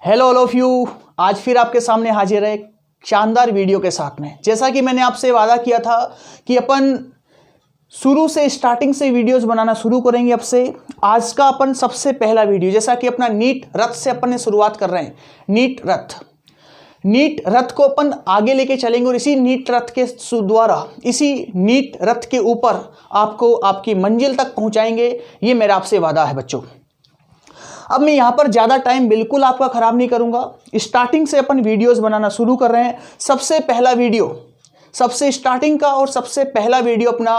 Hello all of you. आज फिर आपके सामने हाजिर है एक शानदार वीडियो के साथ में। जैसा कि मैंने आपसे वादा किया था कि अपन शुरू से स्टार्टिंग से वीडियोस बनाना शुरू करेंगे। अब से आज का अपन सबसे पहला वीडियो, जैसा कि अपना नीट रथ से अपन ने शुरुआत कर रहे हैं। नीट रथ को अपन आगे लेके चलेंगे और इसी नीट रथ के द्वारा, इसी नीट रथ के ऊपर आपको आपकी मंजिल तक पहुंचाएंगे। ये मेरा आपसे वादा है बच्चों। अब मैं यहाँ पर ज़्यादा टाइम बिल्कुल आपका ख़राब नहीं करूँगा। स्टार्टिंग से अपन वीडियोस बनाना शुरू कर रहे हैं। सबसे पहला वीडियो, सबसे स्टार्टिंग का और सबसे पहला वीडियो अपना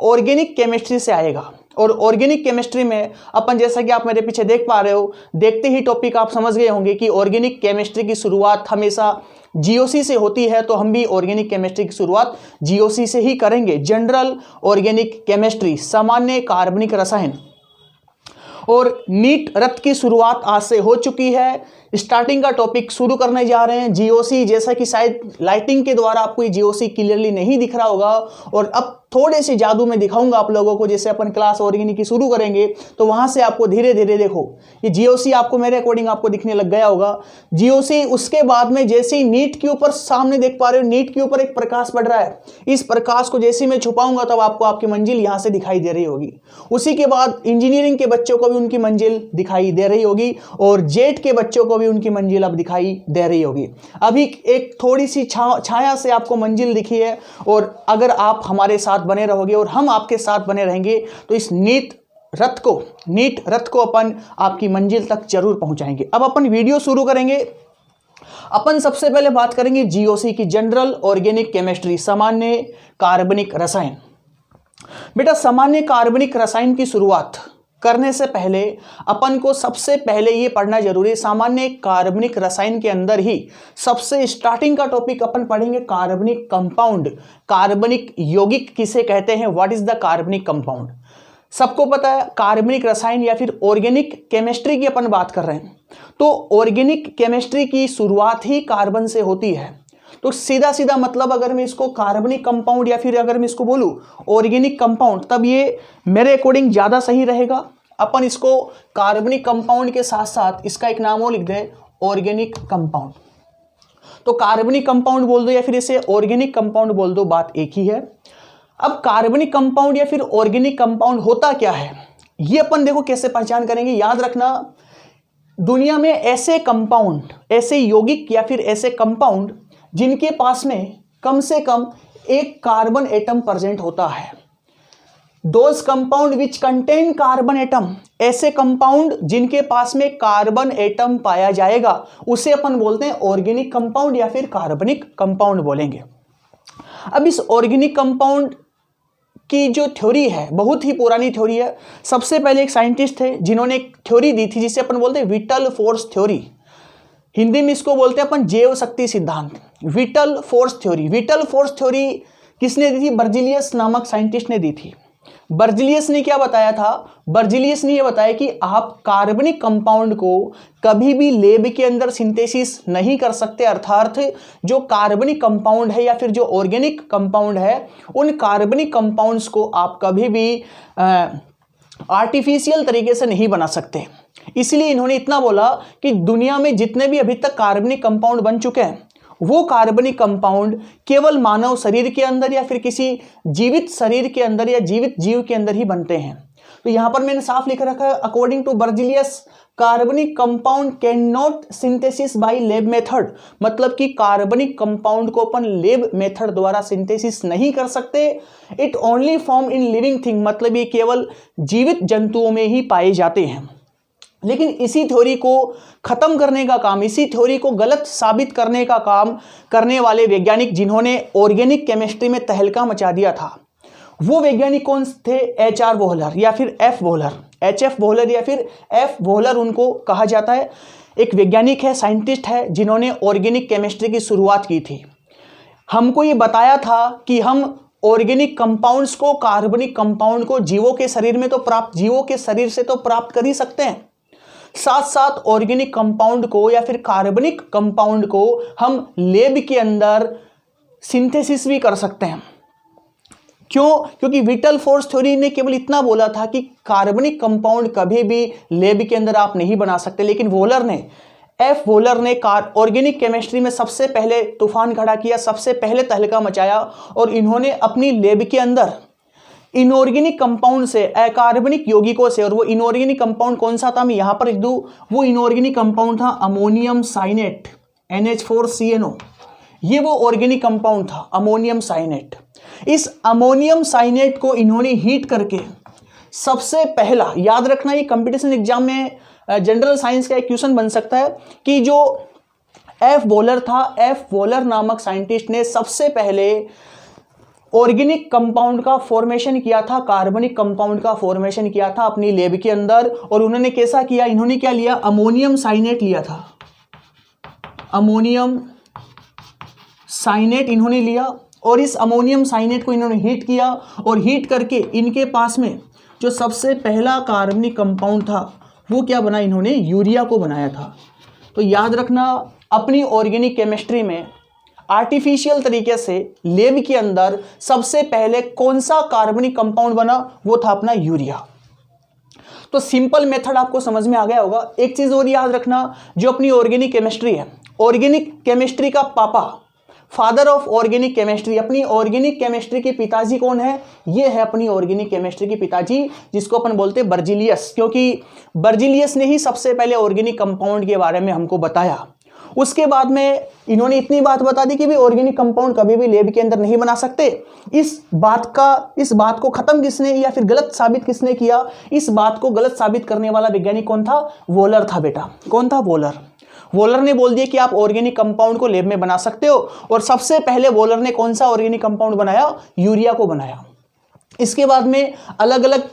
ऑर्गेनिक केमिस्ट्री से आएगा। और ऑर्गेनिक केमिस्ट्री में अपन, जैसा कि आप मेरे पीछे देख पा रहे हो, देखते ही टॉपिक आप समझ गए होंगे कि ऑर्गेनिक केमिस्ट्री की शुरुआत हमेशा जीओसी से होती है। तो हम भी ऑर्गेनिक केमिस्ट्री की शुरुआत जीओसी से ही करेंगे। जनरल ऑर्गेनिक केमिस्ट्री, सामान्य कार्बनिक रसायन। और नीट रथ की शुरुआत आज से हो चुकी है। स्टार्टिंग का टॉपिक शुरू करने जा रहे हैं जीओसी। जैसा कि शायद लाइटिंग के द्वारा आपको ये जीओसी क्लियरली नहीं दिख रहा होगा, और अब थोड़े से जादू में दिखाऊंगा आप लोगों को। जैसे अपन क्लास ऑर्गेनिक की शुरू करेंगे तो वहां से आपको धीरे धीरे देखो ये जीओसी आपको मेरे अकॉर्डिंग आपको दिखने लग गया होगा जीओसी। उसके बाद में जैसे ही नीट के ऊपर सामने देख पा रहे हो, नीट के ऊपर एक प्रकाश पड़ रहा है। इस प्रकाश को जैसे मैं छुपाऊंगा तब आपको आपकी मंजिल यहां से दिखाई दे रही होगी। उसी के बाद इंजीनियरिंग के बच्चों को भी उनकी मंजिल दिखाई दे रही होगी, और जेट के बच्चों को भी उनकी मंजिल अब दिखाई दे रही होगी। अभी एक थोड़ी सी छाया से आपको मंजिल दिखी है, और अगर आप हमारे साथ बने रहोगे और हम आपके साथ बने रहेंगे तो इस नीट रथ को अपन आपकी मंजिल तक जरूर पहुंचाएंगे। अब अपन वीडियो शुरू करेंगे। अपन सबसे पहले बात करेंगे जीओसी की, जनरल ऑर्गेनिक केमिस्ट्री, सामान्य कार्बनिक रसायन। बेटा, सामान्य कार्बनिक रसायन की शुरुआत करने से पहले अपन को सबसे पहले ये पढ़ना जरूरी है। सामान्य कार्बनिक रसायन के अंदर ही सबसे स्टार्टिंग का टॉपिक अपन पढ़ेंगे कार्बनिक कंपाउंड। कार्बनिक यौगिक किसे कहते हैं? व्हाट इज द कार्बनिक कंपाउंड? सबको पता है। कार्बनिक रसायन या फिर ऑर्गेनिक केमिस्ट्री की अपन बात कर रहे हैं, तो ऑर्गेनिक केमिस्ट्री की शुरुआत ही कार्बन से होती है। तो सीधा सीधा मतलब अगर मैं इसको कार्बनिक कंपाउंड या फिर अगर मैं इसको बोलूं ऑर्गेनिक कंपाउंड, तब ये मेरे अकॉर्डिंग ज़्यादा सही रहेगा। अपन इसको कार्बनिक कंपाउंड के साथ साथ इसका एक नाम और लिख दें, ऑर्गेनिक कंपाउंड। तो कार्बनिक कंपाउंड बोल दो या फिर इसे ऑर्गेनिक कंपाउंड बोल दो, बात एक ही है। अब कार्बनिक कंपाउंड या फिर ऑर्गेनिक कंपाउंड होता क्या है, ये अपन देखो कैसे पहचान करेंगे। याद रखना, दुनिया में ऐसे कंपाउंड, ऐसे यौगिक या फिर ऐसे कंपाउंड जिनके पास में कम से कम एक कार्बन एटम प्रेजेंट होता है, those compound which contain carbon atom, ऐसे कंपाउंड जिनके पास में कार्बन एटम पाया जाएगा, उसे अपन बोलते हैं ऑर्गेनिक कंपाउंड या फिर कार्बनिक कंपाउंड बोलेंगे। अब इस ऑर्गेनिक कंपाउंड की जो थ्योरी है, बहुत ही पुरानी थ्योरी है। सबसे पहले एक साइंटिस्ट थे जिन्होंने एक थ्योरी दी थी जिसे अपन बोलते हैं विटल फोर्स थ्योरी। हिंदी में इसको बोलते हैं अपन जैव शक्ति सिद्धांत, whittle force theory. Whittle force theory किसने दी थी? बर्जीलियस नामक साइंटिस्ट ने दी थी। बर्जीलियस ने क्या बताया था? बर्जीलियस ने यह बताया कि आप कार्बनिक कंपाउंड को कभी भी लैब के अंदर सिंथेसिस नहीं कर सकते। अर्थात जो कार्बनिक कंपाउंड है या फिर जो ऑर्गेनिक कंपाउंड है, उन कार्बनिक कंपाउंड्स को आप कभी भी आर्टिफिशियल तरीके से नहीं बना सकते। इसलिए इन्होंने इतना बोला कि दुनिया में जितने भी अभी तक कार्बनिक कंपाउंड बन चुके हैं, वो कार्बनिक कंपाउंड केवल मानव शरीर के अंदर या फिर किसी जीवित शरीर के अंदर या जीवित जीव के अंदर ही बनते हैं। तो यहां पर मैंने साफ लिख रखा है, अकॉर्डिंग टू बर्जीलियस, कार्बनिक compound can not synthesis by lab method. मतलब कि कार्बनिक कंपाउंड को अपन लैब मेथड द्वारा सिंथेसिस नहीं कर सकते। It only form in living thing, मतलब ये केवल जीवित जंतुओं में ही पाए जाते हैं। लेकिन इसी थ्योरी को खत्म करने का काम, इसी थ्योरी को गलत साबित करने का काम करने वाले वैज्ञानिक जिन्होंने ऑर्गेनिक केमिस्ट्री में तहलका मचा दिया था, वो वैज्ञानिक कौन थे? HR वोहलर या फिर F वोहलर, HF वोहलर या फिर F वोहलर उनको कहा जाता है। एक वैज्ञानिक है, साइंटिस्ट है, जिन्होंने ऑर्गेनिक केमिस्ट्री की शुरुआत की थी। हमको ये बताया था कि हम ऑर्गेनिक कंपाउंड्स को, कार्बनिक कंपाउंड को जीवों के शरीर में तो प्राप्त, जीवों के शरीर से तो प्राप्त कर ही सकते हैं, साथ साथ ऑर्गेनिक कंपाउंड को या फिर कार्बनिक कंपाउंड को हम लैब के अंदर सिंथेसिस भी कर सकते हैं। क्यों? क्योंकि विटल फोर्स थ्योरी ने केवल इतना बोला था कि कार्बनिक कंपाउंड कभी भी लैब के अंदर आप नहीं बना सकते, लेकिन वोलर ने एफ वोलर ने ऑर्गेनिक केमिस्ट्री में सबसे पहले तूफान खड़ा किया, सबसे पहले तहलका मचाया और इन्होंने अपनी लैब के अंदर इनऑर्गेनिक कंपाउंड से, अकार्बनिक यौगिकों से, और वो इनऑर्गेनिक कंपाउंड कौन सा था मैं यहां पर लिख दूं, वो इनऑर्गेनिक कंपाउंड था अमोनियम साइनेट, NH4CNO। ये वो ऑर्गेनिक कंपाउंड था अमोनियम साइनेट। इस अमोनियम साइनेट को इन्होंने हीट करके सबसे पहला, याद रखना ये कंपटीशन एग्जाम में जनरल साइंस का एक क्वेश्चन बन सकता है कि जो एफ वोलर था, एफ वोलर नामक साइंटिस्ट ने सबसे पहले ऑर्गेनिक कंपाउंड का फॉर्मेशन किया था, कार्बनिक कंपाउंड का फॉर्मेशन किया था अपनी लैब के अंदर। और उन्होंने कैसा किया, इन्होंने क्या लिया, अमोनियम साइनेट लिया था, अमोनियम साइनेट इन्होंने लिया और इस अमोनियम साइनेट को इन्होंने हीट किया और हीट करके इनके पास में जो सबसे पहला कार्बनिक कंपाउंड था वो क्या बना, इन्होंने यूरिया को बनाया था। तो याद रखना अपनी ऑर्गेनिक केमिस्ट्री में आर्टिफिशियल तरीके से लैब के अंदर सबसे पहले कौन सा कार्बनिक कंपाउंड बना, वो था अपना यूरिया। तो सिंपल मेथड आपको समझ में आ गया होगा। एक चीज और याद रखना, जो अपनी ऑर्गेनिक केमिस्ट्री है, ऑर्गेनिक केमिस्ट्री का पापा, फादर ऑफ ऑर्गेनिक केमिस्ट्री, अपनी ऑर्गेनिक केमिस्ट्री के पिताजी कौन है, ये है अपनी ऑर्गेनिक केमिस्ट्री के पिताजी, जिसको अपन बोलते हैं बर्जिलियस, क्योंकि बर्जिलियस ने ही सबसे पहले ऑर्गेनिक कंपाउंड के बारे में हमको बताया। उसके बाद में इन्होंने इतनी बात बता दी कि भी ऑर्गेनिक कंपाउंड कभी भी लैब के अंदर नहीं बना सकते। इस बात को खत्म किसने या फिर गलत साबित किसने किया, इस बात को गलत साबित करने वाला वैज्ञानिक कौन था, वोलर था बेटा। कौन था, वोलर। वोलर ने बोल दिया कि आप ऑर्गेनिक कंपाउंड को लैब में बना सकते हो और सबसे पहले वोलर ने कौन सा ऑर्गेनिक कंपाउंड बनाया, यूरिया को बनाया। इसके बाद में अलग अलग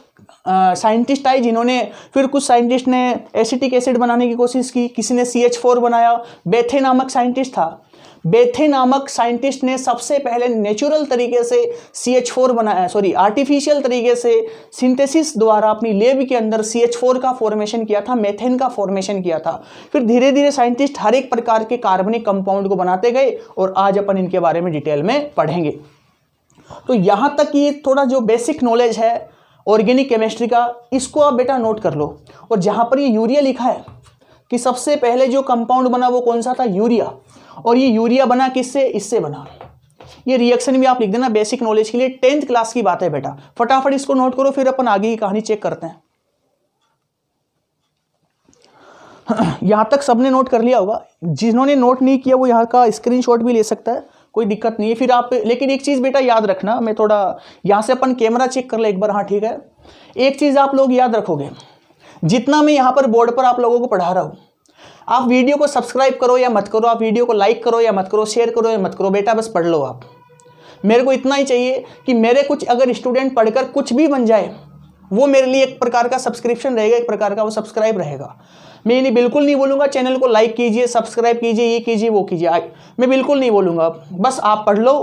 साइंटिस्ट आए, जिन्होंने फिर कुछ साइंटिस्ट ने एसिटिक एसिड बनाने की कोशिश की, किसी ने CH4 बनाया। बेथे नामक साइंटिस्ट था, बेथे नामक साइंटिस्ट ने सबसे पहले नेचुरल तरीके से CH4 बनाया, आर्टिफिशियल तरीके से सिंथेसिस द्वारा अपनी लैब के अंदर CH4 का फॉर्मेशन किया था, मेथेन का फॉर्मेशन किया था। फिर धीरे धीरे साइंटिस्ट हर एक प्रकार के कार्बनिक कंपाउंड को बनाते गए और आज अपन इनके बारे में डिटेल में पढ़ेंगे। तो यहां तक ये थोड़ा जो बेसिक नॉलेज है ऑर्गेनिक केमिस्ट्री का, इसको आप बेटा नोट कर लो। और जहां पर ये यूरिया लिखा है कि सबसे पहले जो कंपाउंड बना वो कौन सा था, यूरिया। और ये यूरिया बना किससे, इससे बना। ये रिएक्शन भी आप लिख देना बेसिक नॉलेज के लिए, 10th क्लास की बात है बेटा। फटाफट इसको नोट करो, फिर अपन आगे की कहानी चेक करते हैं। यहां तक सबने नोट कर लिया होगा, जिन्होंने नोट नहीं किया वो यहाँ का स्क्रीनशॉट भी ले सकता है, कोई दिक्कत नहीं है। फिर आप, लेकिन एक चीज़ बेटा याद रखना, मैं थोड़ा यहाँ से अपन कैमरा चेक कर ले एक बार, हाँ ठीक है। एक चीज़ आप लोग याद रखोगे, जितना मैं यहाँ पर बोर्ड पर आप लोगों को पढ़ा रहा हूँ, आप वीडियो को सब्सक्राइब करो या मत करो, आप वीडियो को लाइक करो या मत करो, शेयर करो या मत करो, बेटा बस पढ़ लो आप। मेरे को इतना ही चाहिए कि मेरे कुछ अगर स्टूडेंट पढ़कर कुछ भी बन जाए, वो मेरे लिए एक प्रकार का सब्सक्रिप्शन रहेगा, एक प्रकार का वो सब्सक्राइब रहेगा। मैं नहीं, बिल्कुल नहीं बोलूँगा चैनल को लाइक कीजिए, सब्सक्राइब कीजिए, ये कीजिए, वो कीजिए, मैं बिल्कुल नहीं बोलूँगा। बस आप पढ़ लो।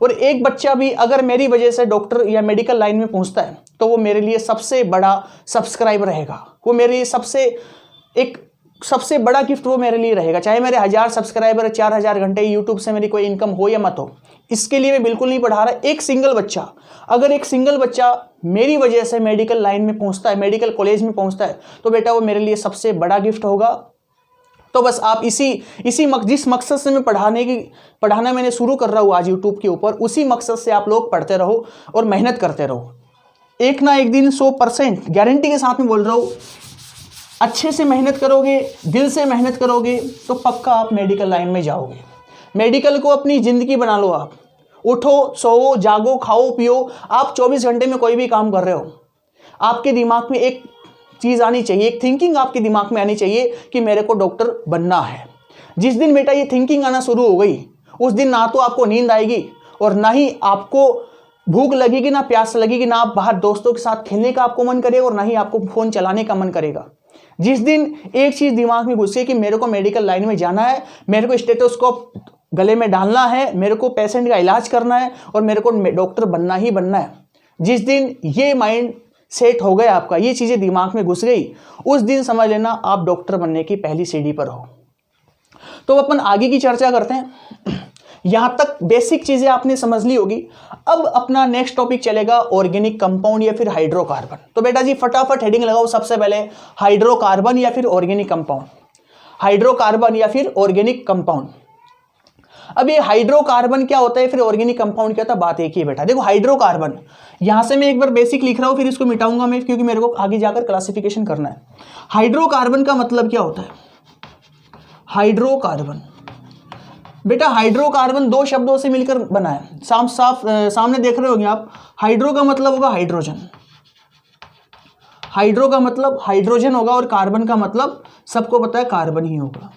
और एक बच्चा भी अगर मेरी वजह से डॉक्टर या मेडिकल लाइन में पहुँचता है तो वो मेरे लिए सबसे बड़ा सब्सक्राइब रहेगा, वो मेरे लिए सबसे बड़ा गिफ्ट वो मेरे लिए रहेगा। चाहे मेरे 1000 सब्सक्राइबर, 4000 घंटे यूट्यूब से मेरी कोई इनकम हो या मत हो, इसके लिए मैं बिल्कुल नहीं पढ़ा रहा। एक सिंगल बच्चा, अगर एक सिंगल बच्चा मेरी वजह से मेडिकल लाइन में पहुंचता है, मेडिकल कॉलेज में पहुंचता है, तो बेटा वो मेरे लिए सबसे बड़ा गिफ्ट होगा। तो बस आप जिस मकसद से मैं पढ़ाना मैंने शुरू कर रहा हूँ आज यूट्यूब के ऊपर, उसी मकसद से आप लोग पढ़ते रहो और मेहनत करते रहो। एक ना एक दिन 100% गारंटी के साथ में बोल रहा हूँ, अच्छे से मेहनत करोगे, दिल से मेहनत करोगे तो पक्का आप मेडिकल लाइन में जाओगे। मेडिकल को अपनी ज़िंदगी बना लो। आप उठो, सोओ, जागो, खाओ, पियो, आप 24 घंटे में कोई भी काम कर रहे हो, आपके दिमाग में एक चीज़ आनी चाहिए, एक थिंकिंग आपके दिमाग में आनी चाहिए कि मेरे को डॉक्टर बनना है। जिस दिन बेटा ये थिंकिंग आना शुरू हो गई, उस दिन ना तो आपको नींद आएगी और ना ही आपको भूख लगेगी, ना प्यास लगेगी, ना आप बाहर दोस्तों के साथ खेलने का आपको मन करेगा और ना ही आपको फ़ोन चलाने का मन करेगा। जिस दिन एक चीज़ दिमाग में घुसे कि मेरे को मेडिकल लाइन में जाना है, मेरे को स्टेथोस्कोप गले में डालना है, मेरे को पेशेंट का इलाज करना है और मेरे को डॉक्टर बनना ही बनना है, जिस दिन ये माइंड सेट हो गया आपका, ये चीज़ें दिमाग में घुस गई, उस दिन समझ लेना आप डॉक्टर बनने की पहली सीढ़ी पर हो। तो अपन आगे की चर्चा करते हैं। यहां तक बेसिक चीजें आपने समझ ली होगी। अब अपना नेक्स्ट टॉपिक चलेगा ऑर्गेनिक कंपाउंड या फिर हाइड्रोकार्बन। तो बेटा जी फटाफट हेडिंग लगाओ सबसे पहले, हाइड्रोकार्बन या फिर ऑर्गेनिक कंपाउंड। हाइड्रोकार्बन या फिर ऑर्गेनिक कंपाउंड। अब ये हाइड्रोकार्बन क्या होता है फिर ऑर्गेनिक कंपाउंड क्या होता है, बात एक ही है बेटा। देखो हाइड्रोकार्बन, यहां से मैं एक बार बेसिक लिख रहा हूं फिर इसको मिटाऊंगा मैं, क्योंकि मेरे को आगे जाकर क्लासिफिकेशन करना है। हाइड्रोकार्बन का मतलब क्या होता है, हाइड्रोकार्बन बेटा, हाइड्रोकार्बन दो शब्दों से मिलकर बना है। सामने देख रहे होंगे आप, हाइड्रो का मतलब होगा हाइड्रोजन, हाइड्रो का मतलब हाइड्रोजन होगा और कार्बन का मतलब सबको पता है कार्बन ही होगा।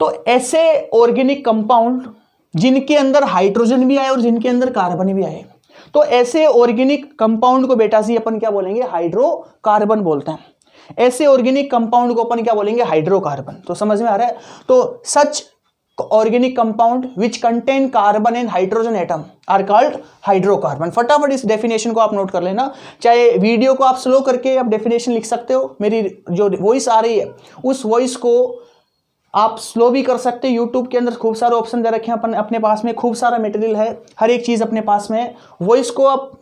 तो ऐसे ऑर्गेनिक कंपाउंड जिनके अंदर हाइड्रोजन भी आए और जिनके अंदर कार्बन भी आए, तो ऐसे ऑर्गेनिक कंपाउंड को बेटा जी अपन क्या बोलेंगे, हाइड्रोकार्बन बोलते हैं। ऐसे ऑर्गेनिक कंपाउंड को अपन क्या बोलेंगे, हाइड्रोकार्बन। तो समझ में आ रहा है। तो such organic compound which contain carbon and hydrogen atom are called hydrocarbon. फटाफट इस डेफिनेशन को आप नोट कर लेना, चाहे वीडियो को आप स्लो करके आप डेफिनेशन लिख सकते हो, मेरी जो वॉइस आ रही है उस वॉइस को आप स्लो भी कर सकते हैं। यूट्यूब के अंदर खूब सारे ऑप्शन दे रखे हैं अपन अपने पास में, खूब सारा मटेरियल है, हर एक चीज़ अपने पास में है। वॉइस को आप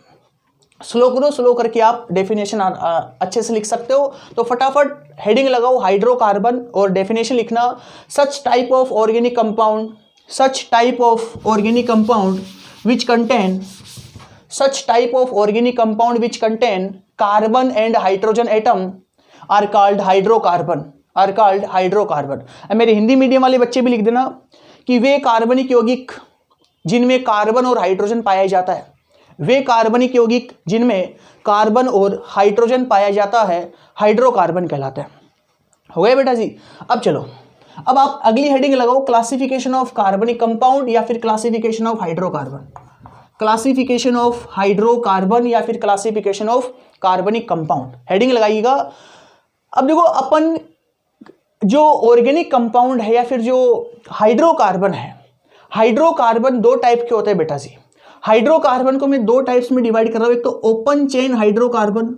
स्लो करो, स्लो करके आप डेफिनेशन अच्छे से लिख सकते हो। तो फटाफट हेडिंग लगाओ हाइड्रोकार्बन और डेफिनेशन लिखना, such type of organic compound, such type of organic compound which contain, such type of organic compound which contain carbon and hydrogen atom are called hydrocarbon, are called hydrocarbon. मेरे Hindi medium वाले बच्चे भी लिख देना कि वे कार्बनिक यौगिक जिनमें कार्बन और हाइड्रोजन पाया जाता है, वे कार्बनिक यौगिक जिनमें कार्बन और हाइड्रोजन पाया जाता है हाइड्रोकार्बन कहलाते हैं। हो गया बेटा जी। अब चलो, अब आप अगली हेडिंग लगाओ, क्लासिफिकेशन ऑफ कार्बनिक कंपाउंड या फिर classification of hydrocarbon, classification of hydrocarbon या फिर क्लासिफिकेशन ऑफ कार्बनिक कंपाउंड, हेडिंग लगाइएगा। अब देखो अपन जो ऑर्गेनिक कंपाउंड है या फिर जो हाइड्रोकार्बन है, हाइड्रोकार्बन दो टाइप के होते हैं बेटा जी। हाइड्रोकार्बन को मैं दो टाइप्स में डिवाइड कर रहा हूं, एक तो ओपन चेन हाइड्रोकार्बन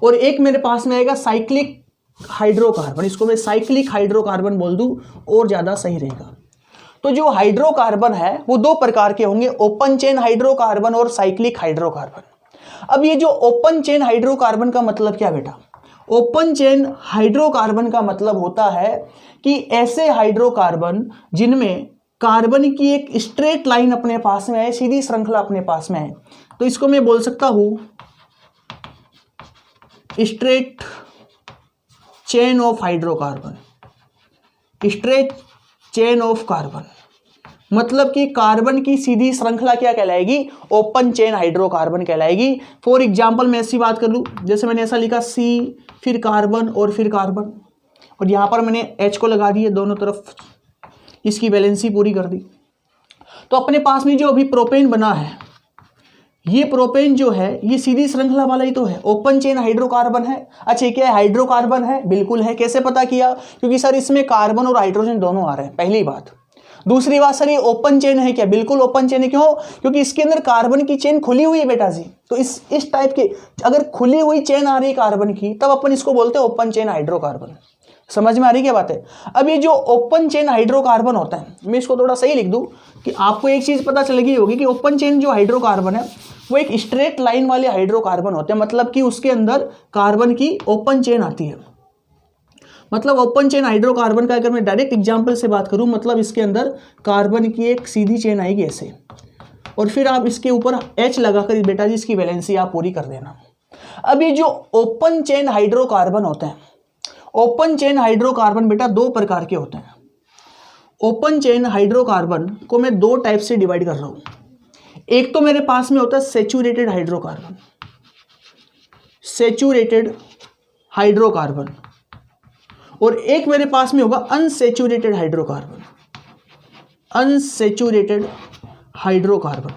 और एक मेरे पास में आएगा साइक्लिक हाइड्रोकार्बन। इसको मैं साइक्लिक हाइड्रोकार्बन बोल दूं और ज्यादा सही रहेगा। तो जो हाइड्रोकार्बन है वो दो प्रकार के होंगे, ओपन चेन हाइड्रोकार्बन और साइक्लिक हाइड्रोकार्बन। अब ये जो ओपन चेन हाइड्रोकार्बन का मतलब क्या बेटा, ओपन चेन हाइड्रोकार्बन का मतलब होता है कि ऐसे हाइड्रोकार्बन जिनमें कार्बन की एक स्ट्रेट लाइन अपने पास में है, सीधी श्रृंखला अपने पास में है, तो इसको मैं बोल सकता हूं straight chain of hydrocarbon, straight chain of carbon. मतलब कि कार्बन की सीधी श्रृंखला क्या कहलाएगी, ओपन चेन हाइड्रोकार्बन कहलाएगी। फॉर एग्जांपल मैं ऐसी बात कर लूं, जैसे मैंने ऐसा लिखा C फिर कार्बन और फिर कार्बन, और यहां पर मैंने H को लगा दिए दोनों तरफ, इसकी वैलेंसी पूरी कर दी। तो अपने पास में जो अभी प्रोपेन बना है, ये प्रोपेन जो है ये सीधी श्रृंखला वाला ही तो है, ओपन चेन हाइड्रोकार्बन है। अच्छा क्या है, हाइड्रोकार्बन है, बिल्कुल है। कैसे पता किया, क्योंकि सर इसमें कार्बन और हाइड्रोजन दोनों आ रहे हैं, पहली बात। दूसरी बात, सर ये ओपन चेन है क्या, बिल्कुल ओपन चेन है। क्यों, क्योंकि इसके अंदर कार्बन की चेन खुली हुई है बेटा जी। तो इस टाइप के अगर खुली हुई चेन आ रही है कार्बन की, तब अपन इसको बोलते हैं ओपन चेन हाइड्रोकार्बन। समझ में आ रही क्या बात है। अब ये जो ओपन चेन हाइड्रोकार्बन होता है, मैं इसको थोड़ा सही लिख दूं कि आपको एक चीज पता चलेगी होगी कि ओपन चेन जो हाइड्रोकार्बन है वो एक स्ट्रेट लाइन वाले हाइड्रोकार्बन होते हैं। मतलब कि उसके अंदर कार्बन की ओपन चेन आती है। मतलब ओपन चेन हाइड्रोकार्बन का अगर मैं डायरेक्ट एग्जांपल से बात करूं, मतलब इसके अंदर कार्बन की एक सीधी चेन आएगी ऐसे, और फिर आप इसके ऊपर H लगाकर बेटा जी इसकी वैलेंसी आप पूरी कर देना। अब ये जो ओपन चेन हाइड्रोकार्बन होते हैं, ओपन चेन हाइड्रोकार्बन बेटा दो प्रकार के होते हैं। ओपन चेन हाइड्रोकार्बन को मैं दो टाइप से डिवाइड कर रहा हूं। एक तो मेरे पास में होता है सैचुरेटेड हाइड्रोकार्बन, सैचुरेटेड हाइड्रोकार्बन, और एक मेरे पास में होगा unsaturated hydrocarbon, unsaturated hydrocarbon.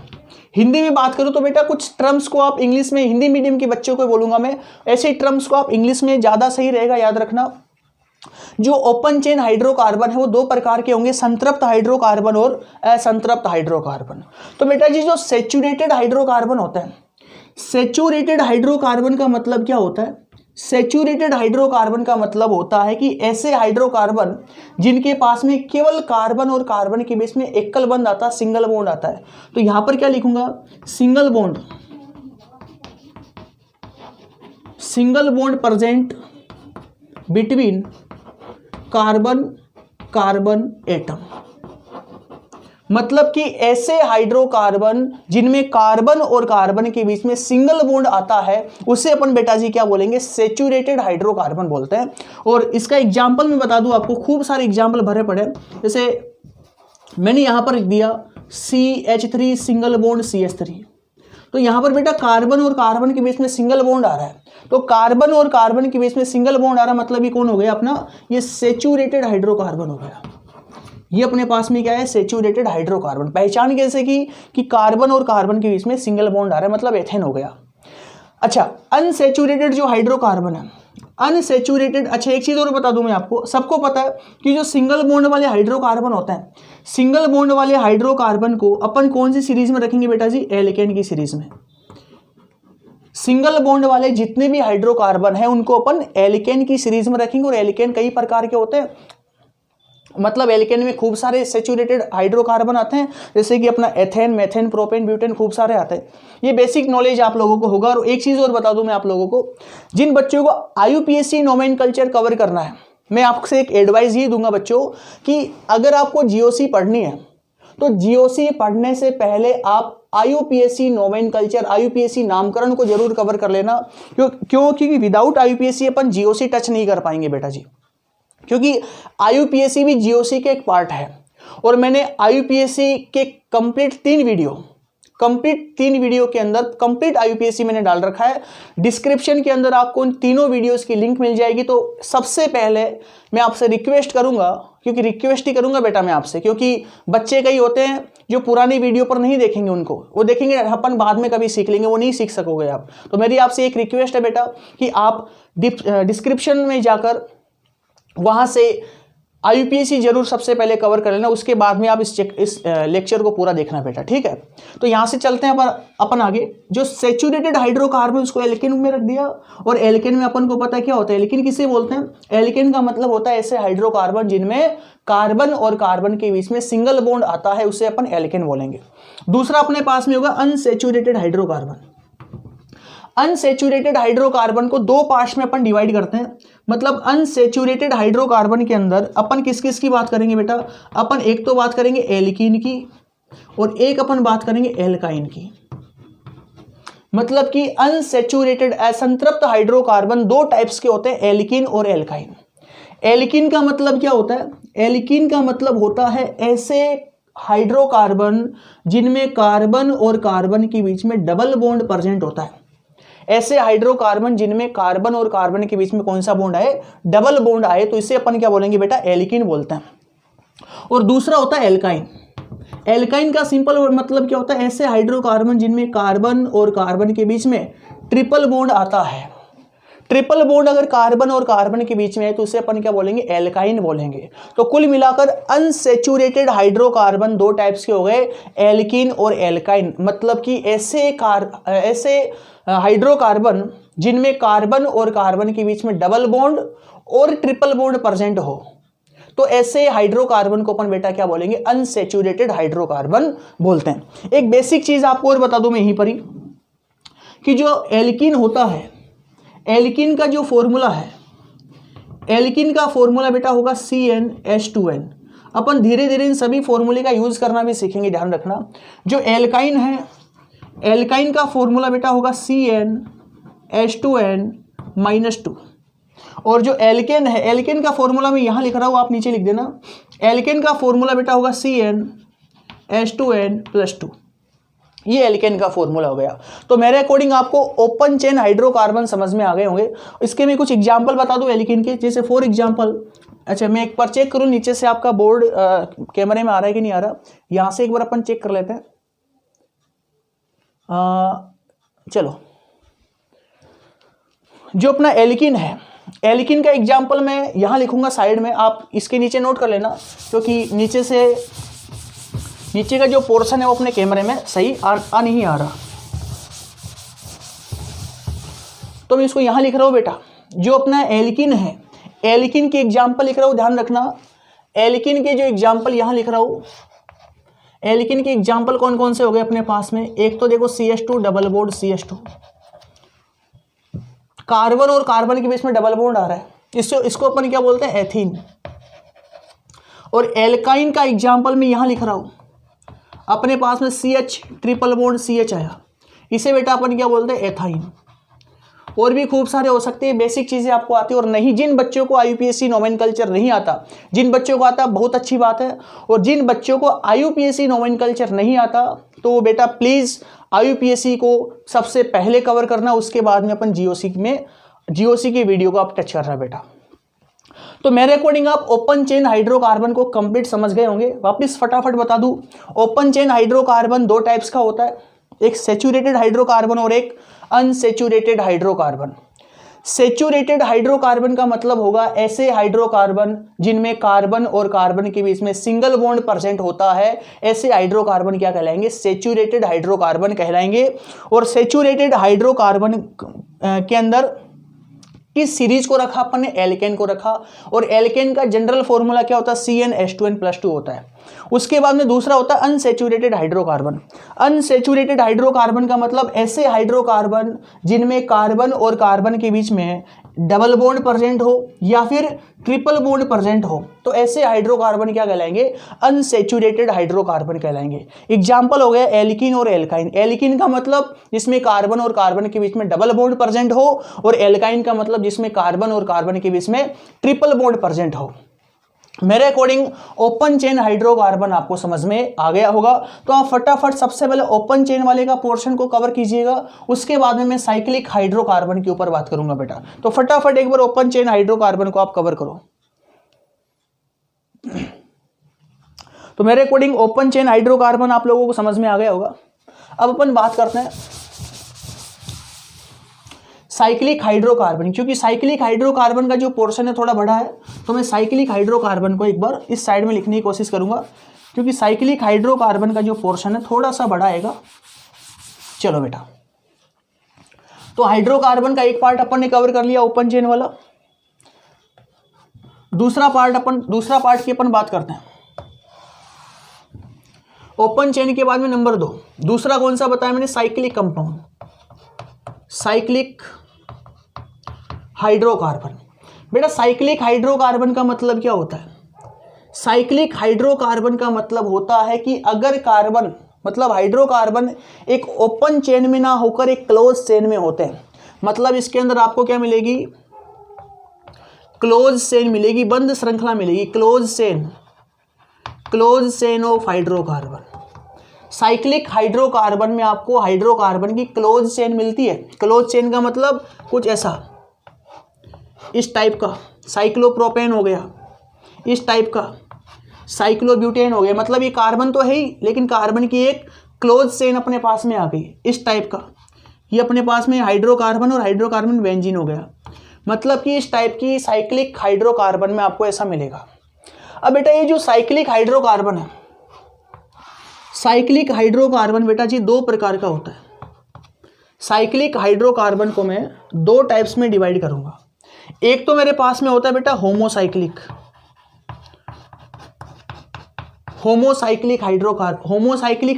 Hindi में बात करूं तो बेटा कुछ टर्म्स को आप इंग्लिश में, हिंदी मीडियम के बच्चों को बोलूंगा मैं, ऐसे टर्म्स को आप इंग्लिश में ज्यादा सही रहेगा याद रखना। जो ओपन चेन हाइड्रोकार्बन है वो दो प्रकार के होंगे, संतृप्त हाइड्रोकार्बन और असंतृप्त हाइड्रोकार्बन। तो बेटा जी जो सैचुरेटेड हाइड्रोकार्बन होता है, सैचुरेटेड हाइड्रोकार्बन का मतलब क्या होता है, सैचुरेटेड हाइड्रोकार्बन का मतलब होता है कि ऐसे हाइड्रोकार्बन जिनके पास में केवल कार्बन और कार्बन के बीच में एकल बंध आता है, सिंगल बॉन्ड आता है। तो यहां पर क्या लिखूंगा, single bond, single bond present between carbon carbon atom. मतलब कि ऐसे हाइड्रोकार्बन जिनमें कार्बन और कार्बन के बीच में सिंगल बॉन्ड आता है उसे अपन बेटा जी क्या बोलेंगे, सेचुरेटेड हाइड्रोकार्बन बोलते हैं। और इसका एग्जांपल मैं बता दूं आपको, खूब सारे एग्जांपल भरे पड़े हैं। जैसे मैंने यहां पर लिख दिया CH3 सिंगल बॉन्ड CH3, तो यहां पर बेटा कार्बन और कार्बन के बीच में सिंगल बॉन्ड आ रहा है। तो कार्बन और कार्बन के बीच में सिंगल बॉन्ड आ रहा है, मतलब ये कौन हो गया अपना, ये सेचुरेटेड हाइड्रोकार्बन हो गया। ये अपने पास में क्या है, सेचुरेटेड हाइड्रोकार्बन। पहचान कैसे की कि कार्बन और कार्बन के बीच में सिंगल बॉन्ड आ रहा है, मतलब एथेन हो गया। अच्छा, अनसेचुरेटेड जो हाइड्रोकार्बन है, अनसेचुरेटेड, अच्छा एक चीज और बता दूं मैं आपको, सबको पता है कि जो सिंगल बॉन्ड वाले हाइड्रोकार्बन होते हैं, सिंगल बॉन्ड वाले हाइड्रोकार्बन को अपन कौन सी सीरीज में रखेंगे बेटा जी, एल्केन की सीरीज में। सिंगल बॉन्ड वाले जितने भी हाइड्रोकार्बन है उनको अपन एल्केन की सीरीज में रखेंगे। और एल्केन कई प्रकार के होते हैं, मतलब एल्केन में खूब सारे सेचुरेटेड हाइड्रोकार्बन आते हैं, जैसे कि अपना एथेन, मेथेन, प्रोपेन, ब्यूटेन, खूब सारे आते हैं। ये बेसिक नॉलेज आप लोगों को होगा। और एक चीज और बता दूं मैं आप लोगों को, जिन बच्चों को IUPAC नोमेनकल्चर कवर करना है, मैं आपसे एक एडवाइस ये दूंगा बच्चों कि अगर आपको GOC पढ़नी है तो GOC पढ़ने से पहले आप IUPAC नोमेनकल्चर, IUPAC नामकरण को जरूर कवर कर लेना। क्योंकि विदाउट IUPAC अपन GOC टच नहीं कर पाएंगे बेटा जी, क्योंकि IUPAC भी GOC के एक पार्ट है। और मैंने IUPAC के कंप्लीट 3 वीडियो के अंदर कंप्लीट IUPAC मैंने डाल रखा है। डिस्क्रिप्शन के अंदर आपको उन तीनों वीडियोस की लिंक मिल जाएगी। तो सबसे पहले मैं आपसे रिक्वेस्ट करूंगा, क्योंकि रिक्वेस्ट ही करूंगा बेटा मैं आपसे, क्योंकि बच्चे कई होते हैं जो पुरानी वीडियो पर नहीं देखेंगे, उनको वो देखेंगे अपन बाद में कभी सीख लेंगे, वो नहीं सीख सकोगे आप। तो मेरी आपसे एक रिक्वेस्ट है बेटा कि आप डिस्क्रिप्शन में जाकर वहां से IUPAC जरूर सबसे पहले कवर कर लेना, उसके बाद में आप इस लेक्चर को पूरा देखना बेटा, ठीक है। तो यहां से चलते हैं अपन आगे। जो सेचुरेटेड हाइड्रोकार्बन उसको एल्केन में रख दिया, और एल्केन में अपन को पता है क्या होता है, एल्केन किसे बोलते हैं, एल्केन का मतलब होता है ऐसे हाइड्रोकार्बन जिनमें कार्बन और कार्बन के बीच में सिंगल बॉन्ड आता है, उसे अपन एल्केन बोलेंगे। दूसरा अपने पास में होगा अनसेचुरेटेड हाइड्रोकार्बन। अनसेचुरेटेड हाइड्रोकार्बन को 2 पार्ट्स में अपन डिवाइड करते हैं। मतलब अनसेचुरेटेड हाइड्रोकार्बन के अंदर अपन किस किस की बात करेंगे बेटा, अपन एक तो बात करेंगे एल्कीन की और एक अपन बात करेंगे एल्काइन की। मतलब कि अनसेचुरेटेड असंतृप्त हाइड्रोकार्बन 2 टाइप्स के होते हैं, एल्कीन और एल्काइन। एल्कीन का मतलब क्या होता है, एल्कीन का मतलब होता है ऐसे हाइड्रोकार्बन जिनमें कार्बन और कार्बन के बीच में डबल बॉन्ड प्रेजेंट होता है। ऐसे हाइड्रोकार्बन जिनमें कार्बन और कार्बन के बीच में कौन सा बॉन्ड आए, डबल बॉन्ड आए, तो इसे अपन क्या बोलेंगे बेटा, एल्कीन बोलते हैं। और दूसरा होता है एल्काइन। एल्काइन का सिंपल मतलब क्या होता है, ऐसे हाइड्रोकार्बन जिनमें कार्बन और कार्बन के बीच में ट्रिपल बॉन्ड आता है। ट्रिपल बॉन्ड अगर कार्बन और कार्बन के बीच में है तो उसे अपन क्या बोलेंगे, एल्काइन बोलेंगे। तो कुल मिलाकर अनसेचुरेटेड हाइड्रोकार्बन 2 टाइप्स के हो गए, एल्कीन और एल्काइन। मतलब कि ऐसे हाइड्रोकार्बन जिनमें कार्बन और कार्बन के बीच में डबल बॉन्ड और ट्रिपल बॉन्ड प्रेजेंट हो, तो ऐसे हाइड्रोकार्बन को अपन बेटा क्या बोलेंगे, अनसेचुरेटेड हाइड्रोकार्बन बोलते हैं। एक बेसिक चीज आपको और बता दूं मैं यहीं पर ही, कि जो एल्कीन होता है, एल्कीन का जो फॉर्मूला है, एल्कीन का फॉर्मूला बेटा होगा CnH2n। अपन धीरे धीरे इन सभी फॉर्मूले का यूज करना भी सीखेंगे, ध्यान रखना। जो एल्काइन है, एल्काइन का फॉर्मूला बेटा होगा CnH2n-2। और जो एल्केन है, एल्केन का फॉर्मूला मैं यहां लिख रहा हूं, आप नीचे लिख देना। एल्केन का फॉर्मूला बेटा होगा CnH2n+2। ये एल्केन का फॉर्मूला हो गया। तो मेरे अकॉर्डिंग आपको ओपन चेन हाइड्रोकार्बन समझ में आ गए होंगे। इसके मैं कुछ एग्जांपल बता दूं एल्केन के, जैसे फॉर एग्जांपल, अच्छा मैं एक बार चेक करूं नीचे से आपका बोर्ड कैमरे में आ रहा है कि नहीं आ रहा, यहां से एक बार अपन चेक कर लेते हैं। चलो, जो अपना एल्कीन है, एल्कीन का एग्जांपल मैं यहां लिखूंगा साइड में, आप इसके नीचे नोट कर लेना, क्योंकि नीचे का जो पोर्शन है वो अपने कैमरे में सही आ नहीं आ रहा। तो मैं इसको यहां लिख रहा हूं बेटा, जो अपना एल्कीन है, एल्कीन के एग्जांपल लिख रहा हूं, ध्यान रखना। एल्कीन के जो एग्जांपल यहां लिख रहा हूं, एल्कीन के एग्जांपल कौन कौन से हो गए अपने पास में, एक तो देखो CH2 double bond CH2, carbon और कार्बन के बीच में डबल बॉन्ड आ रहा है, इसको अपन क्या बोलते हैं, एथीन। और एल्काइन का एग्जाम्पल मैं यहाँ लिख रहा हूँ, अपने पास में CH ट्रिपल बॉन्ड CH आया, इसे बेटा अपन क्या बोलते हैं, एथाइन। और भी खूब सारे हो सकते हैं, बेसिक चीज़ें आपको आती है। और नहीं, जिन बच्चों को IUPAC नोमेनकल्चर नहीं आता, जिन बच्चों को आता बहुत अच्छी बात है, और जिन बच्चों को IUPAC नोमेनकल्चर नहीं आता तो वो बेटा प्लीज़ IUPAC को सबसे पहले कवर करना, उसके बाद में अपन GOC की वीडियो को आप टच कर रहा बेटा। तो मेरे अकॉर्डिंग आप ओपन चेन हाइड्रोकार्बन को कंप्लीट समझ गए होंगे। वापस फटाफट बता दूं, ओपन चेन हाइड्रोकार्बन दो टाइप्स का होता है, एक सैचुरेटेड हाइड्रोकार्बन और एक अनसैचुरेटेड हाइड्रोकार्बन। सैचुरेटेड हाइड्रोकार्बन का मतलब होगा ऐसे हाइड्रोकार्बन जिनमें कार्बन और कार्बन के बीच में सिंगल बॉन्ड प्रेजेंट होता है, ऐसे हाइड्रोकार्बन क्या कहलाएंगे, सैचुरेटेड हाइड्रोकार्बन कहलाएंगे। और सैचुरेटेड हाइड्रोकार्बन के अंदर किस सीरीज को रखा अपन ने, एल्केन को रखा, और एल्केन का जनरल फॉर्मूला क्या होता है, CnH2n+2 होता है। उसके बाद में दूसरा होता है अनसैचुरेटेड हाइड्रोकार्बन। अनसैचुरेटेड हाइड्रोकार्बन का मतलब ऐसे हाइड्रोकार्बन जिनमें कार्बन और कार्बन के बीच में डबल बॉन्ड प्रेजेंट हो या फिर ट्रिपल बॉन्ड प्रेजेंट हो, तो ऐसे हाइड्रोकार्बन क्या कहलाएंगे, अनसैचुरेटेड हाइड्रोकार्बन कहलाएंगे। एग्जाम्पल हो गया एल्कीन और एल्काइन। एल्कीन का मतलब जिसमें कार्बन और कार्बन के बीच में डबल बॉन्ड प्रेजेंट हो, और एल्काइन का मतलब जिसमें कार्बन और कार्बन के बीच में ट्रिपल बॉन्ड प्रेजेंट हो। मेरे अकॉर्डिंग ओपन चेन हाइड्रोकार्बन आपको समझ में आ गया होगा। तो आप फटाफट सबसे पहले ओपन चेन वाले का पोर्शन को कवर कीजिएगा, उसके बाद में मैं साइक्लिक हाइड्रोकार्बन के ऊपर बात करूंगा बेटा। तो फटाफट एक बार ओपन चेन हाइड्रोकार्बन को आप कवर करो। तो मेरे अकॉर्डिंग ओपन चेन हाइड्रोकार्बन आप लोगों को समझ में आ गया होगा। अब अपन बात करते हैं साइक्लिक हाइड्रोकार्बन, क्योंकि साइक्लिक हाइड्रोकार्बन का जो पोर्शन है थोड़ा बड़ा है, तो मैं साइक्लिक हाइड्रोकार्बन को एक बार इस साइड में लिखने की कोशिश करूंगा, क्योंकि साइक्लिक हाइड्रोकार्बन का जो पोर्शन है थोड़ा सा बड़ा आएगा। चलो बेटा, तो हाइड्रोकार्बन का एक पार्ट अपन ने कवर कर लिया, ओपन चेन वाला। दूसरा पार्ट की अपन बात करते हैं। ओपन चेन के बाद में नंबर 2 दूसरा कौन सा बताया मैंने, साइक्लिक कंपाउंड, साइक्लिक हाइड्रोकार्बन। बेटा साइक्लिक हाइड्रोकार्बन का मतलब क्या होता है, साइक्लिक हाइड्रोकार्बन का मतलब होता है कि अगर कार्बन मतलब हाइड्रोकार्बन एक ओपन चेन में ना होकर एक क्लोज चेन में होते हैं, मतलब इसके अंदर आपको क्या मिलेगी, क्लोज चेन मिलेगी, बंद श्रृंखला मिलेगी, close chain of hydrocarbon. Cyclic hydrocarbon में आपको हाइड्रोकार्बन की क्लोज चेन मिलती है। क्लोज चेन का मतलब कुछ ऐसा, इस टाइप का साइक्लोप्रोपेन हो गया, इस टाइप का साइक्लोब्यूटेन हो गया, मतलब ये कार्बन तो है ही लेकिन कार्बन की एक क्लोज चेन अपने पास में आ गई, इस टाइप का। ये अपने पास में हाइड्रोकार्बन और हाइड्रोकार्बन बेंजीन हो गया, मतलब कि इस टाइप की साइक्लिक हाइड्रोकार्बन में आपको ऐसा मिलेगा। अब बेटा ये जो साइक्लिक हाइड्रोकार्बन है, साइक्लिक हाइड्रोकार्बन बेटा जी 2 प्रकार का होता है। साइक्लिक हाइड्रोकार्बन को मैं 2 टाइप्स में डिवाइड करूंगा। एक तो मेरे पास में होता है बेटा होमोसाइक्लिक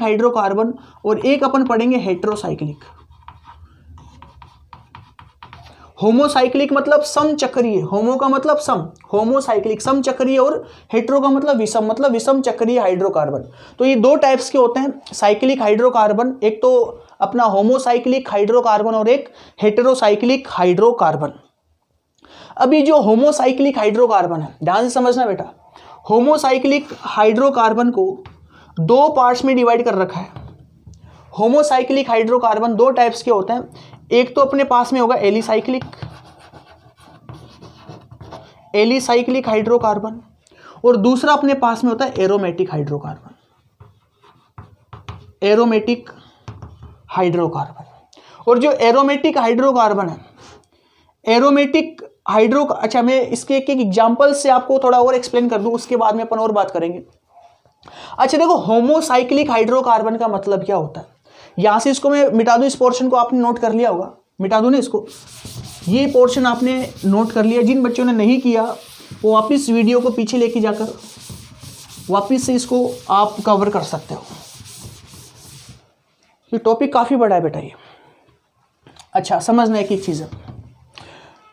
हाइड्रोकार्बन, और एक अपन पढ़ेंगे हेटेरोसाइक्लिक। होमोसाइक्लिक मतलब समचक्रीय, होमो का मतलब सम, होमोसाइक्लिक समचक्रीय, और हेटेरो का मतलब विषम, मतलब विषम चक्रीय हाइड्रोकार्बन। तो ये 2 टाइप्स के होते हैं साइक्लिक हाइड्रोकार्बन, एक तो अपना होमोसाइक्लिक हाइड्रोकार्बन और एक हेटेरोसाइक्लिक हाइड्रोकार्बन। अभी जो होमोसाइक्लिक हाइड्रोकार्बन है, ध्यान से समझना बेटा, होमोसाइक्लिक हाइड्रोकार्बन को 2 पार्ट्स में डिवाइड कर रखा है। होमोसाइक्लिक हाइड्रोकार्बन 2 टाइप्स के होते हैं, एक तो अपने पास में होगा एलिसाइक्लिक हाइड्रोकार्बन, और दूसरा अपने पास में होता है एरोमेटिक हाइड्रोकार्बन। और जो एरोमेटिक हाइड्रोकार्बन है, अच्छा मैं इसके एक एग्जांपल से आपको थोड़ा और एक्सप्लेन कर दूं, उसके बाद में अपन और बात करेंगे। अच्छा देखो, होमोसाइक्लिक हाइड्रोकार्बन का मतलब क्या होता है, यहां से इसको मैं मिटा दूं, इस पोर्शन को आपने नोट कर लिया होगा, मिटा दूं ना इसको, ये पोर्शन आपने नोट कर लिया। जिन बच्चों ने नहीं किया वो वापस वीडियो को पीछे लेके जाकर वापस से इसको आप कवर कर सकते हो। ये टॉपिक काफ़ी बड़ा है बेटा ये। अच्छा समझना एक चीज़ है,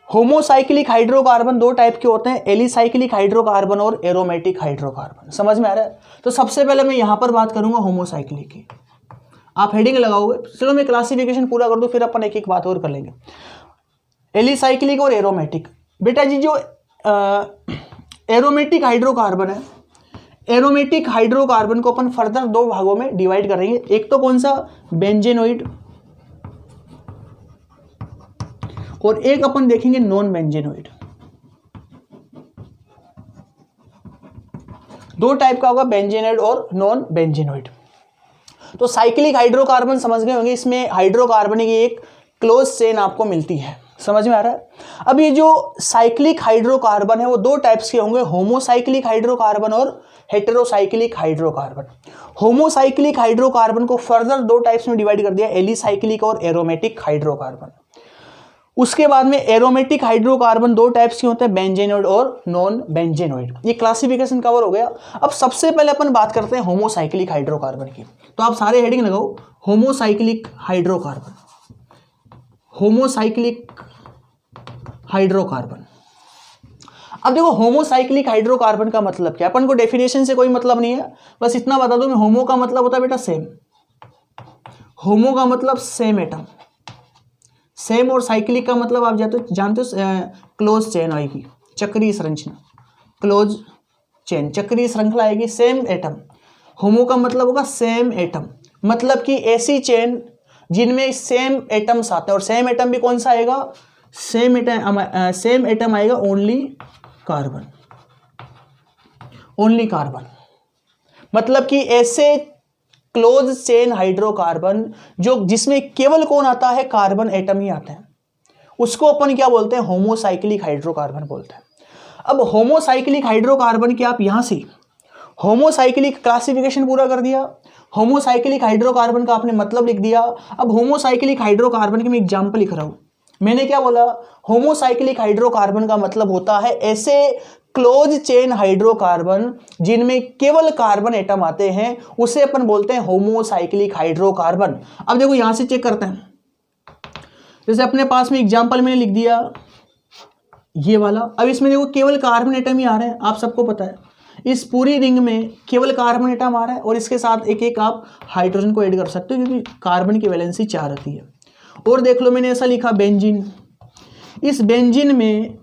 होमोसाइक्लिक हाइड्रोकार्बन दो टाइप के होते हैं, एलिसाइक्लिक हाइड्रोकार्बन और एरोमेटिक हाइड्रोकार्बन। समझ में आ रहा है? तो सबसे पहले मैं यहां पर बात करूंगा होमोसाइक्लिक की, आप हेडिंग लगाओगे। चलो मैं क्लासिफिकेशन पूरा कर दूं, फिर अपन एक एक बात और कर लेंगे। एलिसाइक्लिक और एरोमेटिक। बेटा जी जो एरोमेटिक हाइड्रोकार्बन है, एरोमेटिक हाइड्रोकार्बन को अपन फर्दर दो भागों में डिवाइड करेंगे। एक तो कौन सा, बेंजेनोइड, और एक अपन देखेंगे नॉन बेंजेनोइड। दो टाइप का होगा, बेंजेनोइड और नॉन बेंजेनोइड। तो साइक्लिक हाइड्रोकार्बन समझ गए होंगे, इसमें हाइड्रोकार्बन की एक क्लोज चेन आपको मिलती है। समझ में आ रहा है? अब ये जो साइक्लिक हाइड्रोकार्बन है वो दो टाइप्स के होंगे, होमोसाइक्लिक हाइड्रोकार्बन और हेटेरोसाइक्लिक हाइड्रोकार्बन। होमोसाइक्लिक हाइड्रोकार्बन को फर्दर दो टाइप्स में डिवाइड कर दिया, एलिसाइक्लिक और एरोमेटिक हाइड्रोकार्बन। उसके बाद में एरोमेटिक हाइड्रोकार्बन दो टाइप्स के होते हैं, बेंजेनोइड और नॉन बेंजेनोइड। ये क्लासिफिकेशन कवर हो गया। अब सबसे पहले अपन बात करते हैं होमोसाइक्लिक हाइड्रोकार्बन की। तो आप सारे हेडिंग लगाओ, होमोसाइक्लिक हाइड्रोकार्बन, होमोसाइक्लिक हाइड्रोकार्बन। अब देखो होमोसाइक्लिक हाइड्रोकार्बन का मतलब क्या, अपन को डेफिनेशन से कोई मतलब नहीं है, बस इतना बता दूं मैं, होमो का मतलब होता है बेटा सेम, होमो का मतलब सेम एटम, सेम, और साइक्लिक का मतलब आप जानते हो क्लोज चेन आएगी, चक्रीय संरचना, क्लोज चेन, चक्रीय श्रृंखला आएगी, सेम एटम। होमो का मतलब होगा सेम एटम, मतलब कि ऐसी चेन जिनमें सेम एटम्स आते हैं, और सेम एटम भी कौन सा आएगा, सेम एटम आएगा ओनली कार्बन, ओनली कार्बन। मतलब कि ऐसे क्लोज चेन हाइड्रोकार्बन जो जिसमें केवल कौन आता है, कार्बन एटम ही आता है, उसको अपन क्या बोलते हैं, होमोसाइक्लिक हाइड्रोकार्बन बोलते हैं। अब होमोसाइक्लिक हाइड्रोकार्बन के आप यहां से होमोसाइक्लिक क्लासिफिकेशन पूरा कर दिया, होमोसाइक्लिक हाइड्रोकार्बन का आपने मतलब लिख दिया। अब होमोसाइक्लिक हाइड्रोकार्बन के मैं एग्जांपल लिख रहा हूं। मैंने क्या बोला, होमोसाइक्लिक हाइड्रोकार्बन का मतलब होता है ऐसे क्लोज चेन हाइड्रोकार्बन जिनमें केवल कार्बन एटम आते हैं, उसे अपन बोलते हैं होमोसाइक्लिक हाइड्रोकार्बन। अब देखो यहां से चेक करते हैं, जैसे अपने पास में एग्जांपल मैंने लिख दिया ये वाला। अब इसमें देखो केवल कार्बन एटम ही आ रहे हैं, आप सबको पता है इस पूरी रिंग में केवल कार्बन एटम आ रहा है, और इसके साथ एक एक आप हाइड्रोजन को ऐड कर सकते हो, क्योंकि कार्बन की वैलेंसी 4 रहती है। और देख लो मैंने ऐसा लिखा बेंजीन, इस बेंजीन में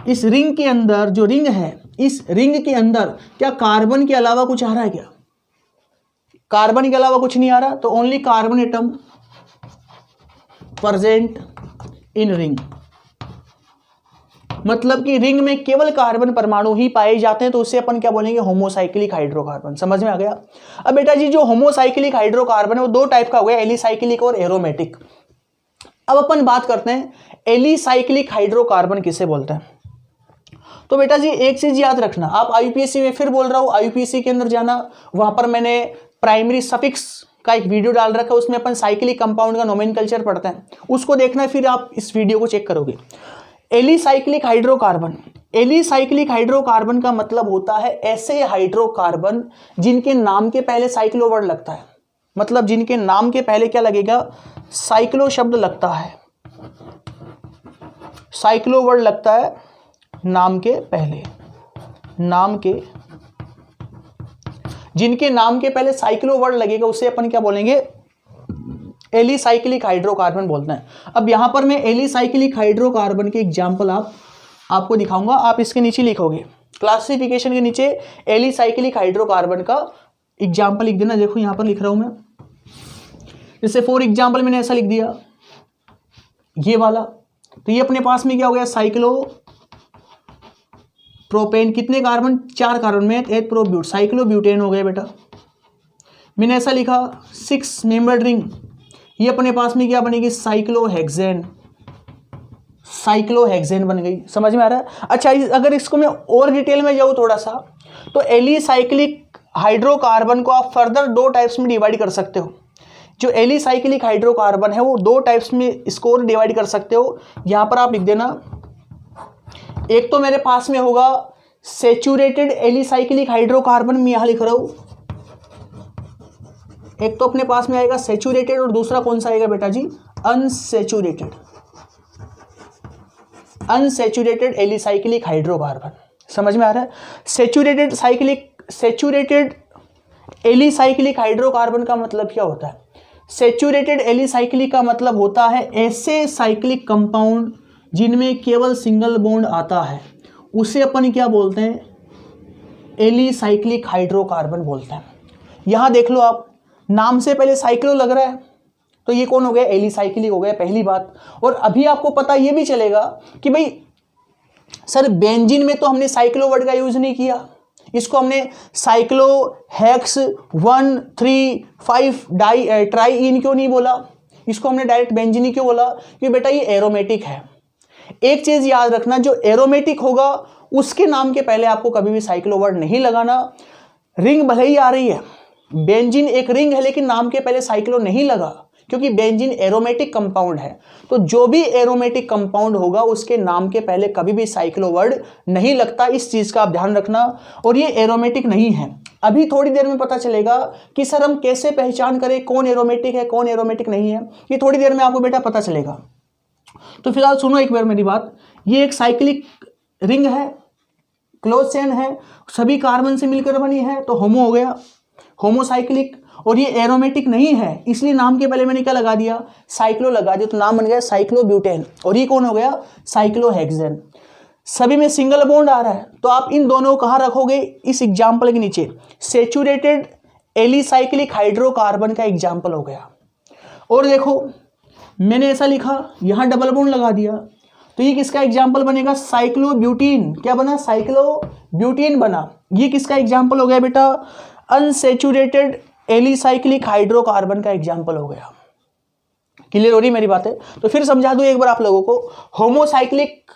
इस रिंग के अंदर जो रिंग है, इस रिंग के अंदर क्या कार्बन के अलावा कुछ आ रहा है क्या, कार्बन के अलावा कुछ नहीं आ रहा, तो only carbon atom present in ring, मतलब कि रिंग में केवल कार्बन परमाणु ही पाए जाते हैं, तो उसे अपन क्या बोलेंगे, होमोसाइक्लिक हाइड्रोकार्बन। समझ में आ गया? अब बेटा जी जो होमोसाइक्लिक हाइड्रोकार्बन है वो दो टाइप का हो गया, एलिसाइक्लिक और एरोमेटिक। अब अपन बात करते हैं एलिसाइक्लिक हाइड्रोकार्बन किसे बोलते हैं। तो बेटा जी एक चीज याद रखना, आप आईयूपीएससी में, फिर बोल रहा हूं आईयूपीएससी के अंदर जाना, वहां पर मैंने प्राइमरी सफिक्स का एक वीडियो डाल रखा है, उसमें अपन साइक्लिक कंपाउंड का नोमेनकल्चर पढ़ते हैं, उसको देखना, फिर आप इस वीडियो को चेक करोगे। एलिसाइक्लिक हाइड्रोकार्बन, एलिसाइक्लिक हाइड्रोकार्बन का मतलब होता है ऐसे हाइड्रोकार्बन जिनके नाम के पहले साइक्लो वर्ड लगता है, मतलब जिनके नाम के पहले क्या लगेगा, साइक्लो शब्द लगता है, साइक्लो वर्ड लगता है नाम के पहले, नाम के, जिनके नाम के पहले साइक्लो वर्ड लगेगा उसे अपन क्या बोलेंगे, एलिसाइक्लिक हाइड्रोकार्बन बोलते हैं। अब यहां पर मैं एलिसाइक्लिक हाइड्रोकार्बन के एग्जांपल आपको दिखाऊंगा, आप इसके नीचे लिखोगे, क्लासिफिकेशन के नीचे एलिसाइक्लिक हाइड्रोकार्बन का एग्जांपल लिख देना। देखो यहां पर लिख रहा हूं मैं, जैसे फॉर एग्जांपल मैंने ऐसा लिख दिया ये वाला, तो ये अपने पास में क्या हो गया, साइक्लो प्रोपेन, कितने कार्बन, 4 कार्बन में, एक प्रोब्यूट, साइक्लो ब्यूटेन हो गया बेटा। मैंने ऐसा लिखा 6 मेंबर्ड रिंग, ये अपने पास में क्या बनेगी, साइक्लोहेक्सेन, साइक्लोहेक्सेन बन गई। समझ में आ रहा है? अच्छा अगर इसको मैं और डिटेल में जाऊँ थोड़ा सा, तो एलिसाइक्लिक हाइड्रोकार्बन को आप फर्दर दो टाइप्स में डिवाइड कर सकते हो। जो एलिसाइक्लिक हाइड्रोकार्बन है वो दो टाइप्स में इसको और डिवाइड कर सकते हो। यहां पर आप लिख देना, एक तो मेरे पास में होगा सैचुरेटेड एलिसाइक्लिक हाइड्रोकार्बन, मैं यहां लिख रहा हूं, एक तो अपने पास में आएगा सैचुरेटेड, और दूसरा कौन सा आएगा बेटा जी, अनसैचुरेटेड, अनसैचुरेटेड एलिसाइक्लिक हाइड्रोकार्बन। समझ में आ रहा है? सैचुरेटेड एलिसाइक्लिक हाइड्रोकार्बन का मतलब क्या होता है? सैचुरेटेड एलिसाइक्लिक का मतलब होता है ऐसे साइक्लिक कंपाउंड जिनमें केवल सिंगल बॉन्ड आता है, उसे अपन क्या बोलते हैं? एलिसाइक्लिक हाइड्रोकार्बन बोलते हैं। यहां देख लो आप, नाम से पहले साइक्लो लग रहा है, तो ये कौन हो गया? एलिसाइक्लिक हो गया, पहली बात। और अभी आपको पता ये भी चलेगा कि भाई सर बेंजीन में तो हमने साइक्लो वर्ड का यूज नहीं किया, इसको हमने साइक्लो हेक्स 1,3,5 ट्राईइन क्यों नहीं बोला? इसको हमने डायरेक्ट बेंजीन क्यों बोला? क्योंकि बेटा ये एरोमेटिक है। एक चीज याद रखना, जो एरोमेटिक होगा उसके नाम के पहले आपको कभी भी साइक्लो वर्ड नहीं लगाना। रिंग भले ही आ रही है, बेंजीन एक रिंग है, लेकिन नाम के पहले साइक्लो नहीं लगा, क्योंकि बेंजीन एरोमेटिक कंपाउंड है। तो जो भी एरोमेटिक कंपाउंड होगा उसके नाम के पहले कभी भी साइक्लो वर्ड नहीं लगता, इस चीज का आप ध्यान रखना। और ये एरोमेटिक नहीं है। अभी थोड़ी देर में पता चलेगा कि सर हम कैसे पहचान करें कौन एरोमेटिक है कौन एरोमेटिक नहीं है, ये थोड़ी देर में आपको बेटा पता चलेगा। तो फिलहाल सुनो एक बार मेरी बात, ये एक साइक्लिक रिंग है, क्लोज चेन है, सभी कार्बन से मिलकर बनी है, तो होमो हो गया, होमोसाइक्लिक। और ये एरोमेटिक नहीं है, इसलिए नाम के पहले मैंने क्या लगा दिया? साइक्लो लगा दिया, तो नाम बन गया साइक्लोब्यूटेन। और ये कौन हो गया? साइक्लोहेक्सेन। सभी में सिंगल बॉन्ड आ रहा है, तो आप इन दोनों को कहाँ रखोगे? इस एग्जाम्पल के नीचे सैचुरेटेड एलिसाइक्लिक हाइड्रोकार्बन का एग्जाम्पल हो गया। और देखो मैंने ऐसा लिखा, यहां डबल बॉन्ड लगा दिया, तो ये किसका एग्जाम्पल बनेगा? साइक्लोब्यूटीन। क्या बना? साइक्लोब्यूटीन बना। ये किसका एग्जाम्पल हो गया बेटा? अनसैचुरेटेड एलिसाइक्लिक हाइड्रोकार्बन का एग्जाम्पल हो गया। क्लियर हो रही मेरी बात है? तो फिर समझा दूं एक बार आप लोगों को, होमोसाइक्लिक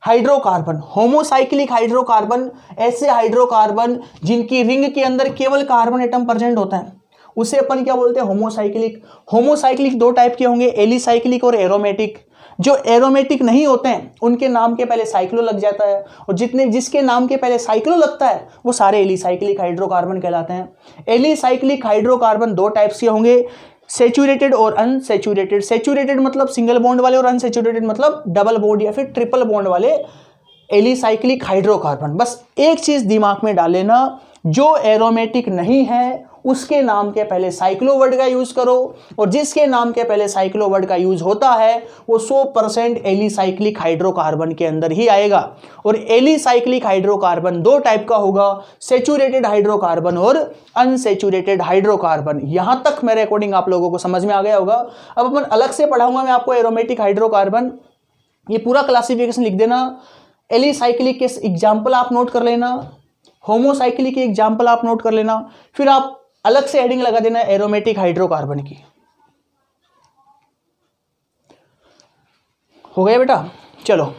हाइड्रोकार्बन। होमोसाइक्लिक हाइड्रोकार्बन ऐसे हाइड्रोकार्बन जिनकी रिंग के अंदर केवल कार्बन एटम प्रेजेंट होता है, उसे अपन क्या बोलते हैं? होमोसाइक्लिक। होमोसाइक्लिक दो टाइप के होंगे, एलिसाइक्लिक और एरोमेटिक। जो एरोमेटिक नहीं होते हैं उनके नाम के पहले साइक्लो लग जाता है, और जिसके नाम के पहले साइक्लो लगता है वो सारे एलिसाइक्लिक हाइड्रोकार्बन कहलाते हैं। एलिसाइक्लिक हाइड्रोकार्बन दो टाइप्स के होंगे, सैचुरेटेड और अनसैचुरेटेड। सैचुरेटेड मतलब सिंगल बॉन्ड वाले, और अनसैचुरेटेड मतलब डबल बॉन्ड या फिर ट्रिपल बॉन्ड वाले एलिसाइक्लिक हाइड्रोकार्बन। बस एक चीज दिमाग में डाल लेना, जो एरोमेटिक नहीं है उसके नाम के पहले साइक्लो वर्ड का यूज करो, और जिसके नाम के पहले साइक्लो वर्ड का यूज होता है वो 100% एलिसाइक्लिक हाइड्रोकार्बन के अंदर ही आएगा। और एलिसाइक्लिक हाइड्रोकार्बन दो टाइप का होगा, सैचुरेटेड हाइड्रोकार्बन और अनसैचुरेटेड हाइड्रोकार्बन। यहां तक मेरे अकॉर्डिंग आप लोगों को समझ में आ गया होगा। अब अपन अलग से पढ़ाऊंगा मैं आपको एरोमेटिक हाइड्रोकार्बन, ये पूरा क्लासिफिकेशन लिख देना। एलिसाइक्लिक के एग्जाम्पल आप नोट कर लेना, होमोसाइक्लिक के एग्जाम्पल आप नोट कर लेना, फिर आप अलग से हेडिंग लगा देना एरोमेटिक हाइड्रोकार्बन की। हो गया बेटा? चलो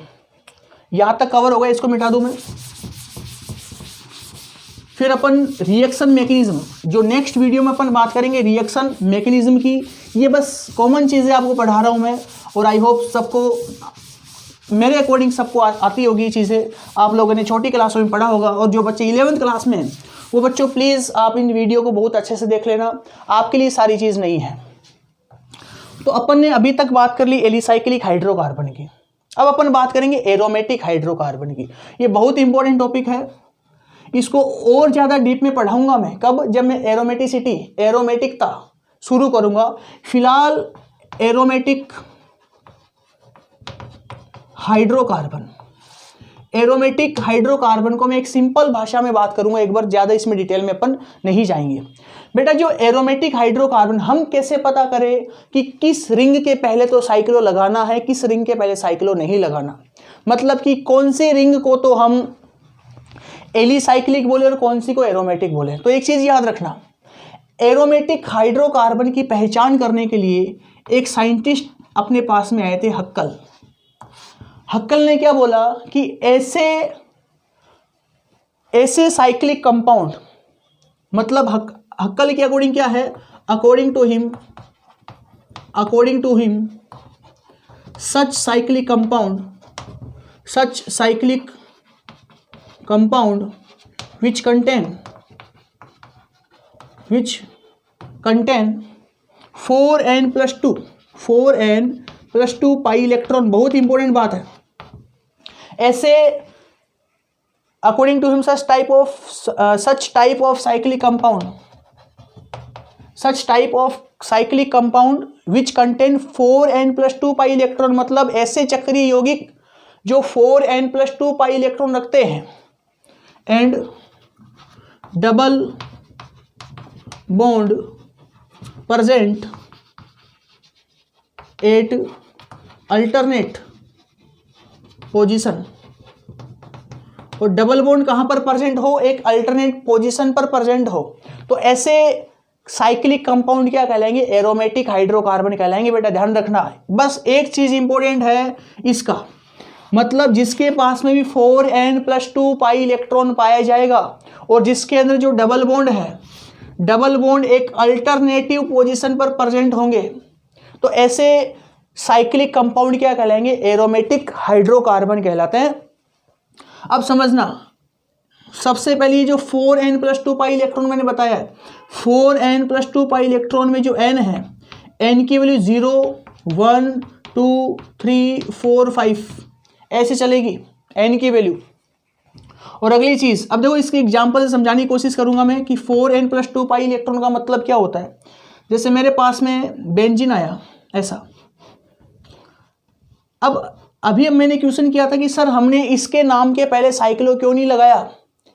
यहां तक कवर हो गया, इसको मिटा दूं मैं। फिर अपन रिएक्शन मैकेनिज्म, जो नेक्स्ट वीडियो में अपन बात करेंगे रिएक्शन मैकेनिज्म की। ये बस कॉमन चीजें आपको पढ़ा रहा हूं मैं, और आई होप सबको मेरे अकॉर्डिंग सबको आती होगी चीज़ें। आप लोगों ने छोटी क्लासों में पढ़ा होगा, और जो बच्चे 11वीं क्लास में हैं वो बच्चों प्लीज़ आप इन वीडियो को बहुत अच्छे से देख लेना, आपके लिए सारी चीज़ नहीं है। तो अपन ने अभी तक बात कर ली एलिसाइक्लिक हाइड्रोकार्बन की, अब अपन बात करेंगे एरोमेटिक हाइड्रोकार्बन की। ये बहुत इंपॉर्टेंट टॉपिक है, इसको और ज़्यादा डीप में पढ़ाऊंगा मैं कब? जब मैं एरोमेटिकता शुरू करूंगा। फिलहाल एरोमेटिक हाइड्रोकार्बन, एरोमेटिक हाइड्रोकार्बन को मैं एक सिंपल भाषा में बात करूंगा एक बार, ज़्यादा इसमें डिटेल में अपन नहीं जाएंगे। बेटा जो एरोमेटिक हाइड्रोकार्बन, हम कैसे पता करें कि किस रिंग के पहले तो साइक्लो लगाना है, किस रिंग के पहले साइक्लो नहीं लगाना? मतलब कि कौन सी रिंग को तो हम एलिसाइक्लिक बोले और कौन सी को एरोमेटिक बोले। तो एक चीज़ याद रखना, एरोमेटिक हाइड्रोकार्बन की पहचान करने के लिए एक साइंटिस्ट अपने पास में आए थे, हक्कल। हक्कल ने क्या बोला कि ऐसे साइक्लिक कंपाउंड, मतलब हक्कल के अकॉर्डिंग क्या है? According to him such cyclic compound which contain 4n+2 +2 pi electron, बहुत इंपॉर्टेंट बात है। ऐसे according to him such type of cyclic compound which contain 4n+2 pi electron, मतलब ऐसे चक्रीय यौगिक जो 4n+2 पाई इलेक्ट्रॉन रखते हैं, and double bond present at alternate position. और डबल बॉन्ड कहां पर प्रेजेंट हो? एक अल्टरनेट पोजीशन पर प्रेजेंट हो, तो ऐसे साइक्लिक कंपाउंड क्या कहलाएंगे? एरोमेटिक हाइड्रोकार्बन कहलाएंगे। बेटा ध्यान रखना है, बस एक चीज इंपॉर्टेंट है इसका, मतलब जिसके पास में भी 4n+2 पाई इलेक्ट्रॉन पाया जाएगा और जिसके अंदर जो डबल बॉन्ड है, डबल बॉन्ड एक अल्टरनेटिव पोजीशन पर प्रेजेंट होंगे, तो ऐसे साइक्लिक कंपाउंड क्या कहलाएंगे? एरोमेटिक हाइड्रोकार्बन कहलाते हैं। अब समझना, सबसे पहले जो 4n+2 पाई इलेक्ट्रॉन मैंने बताया है, 4n+2 पाई इलेक्ट्रॉन में जो n है, n की वैल्यू 0 1 2 3 4 5 ऐसे चलेगी n की वैल्यू। और अगली चीज, अब देखो इसके एग्जांपल से समझाने की कोशिश करूंगा मैं कि 4n+2 पाई इलेक्ट्रॉन का मतलब क्या होता है। जैसे मेरे पास में बेंजीन आया ऐसा, अब मैंने क्वेश्चन किया था कि सर हमने इसके नाम के पहले साइक्लो क्यों नहीं लगाया?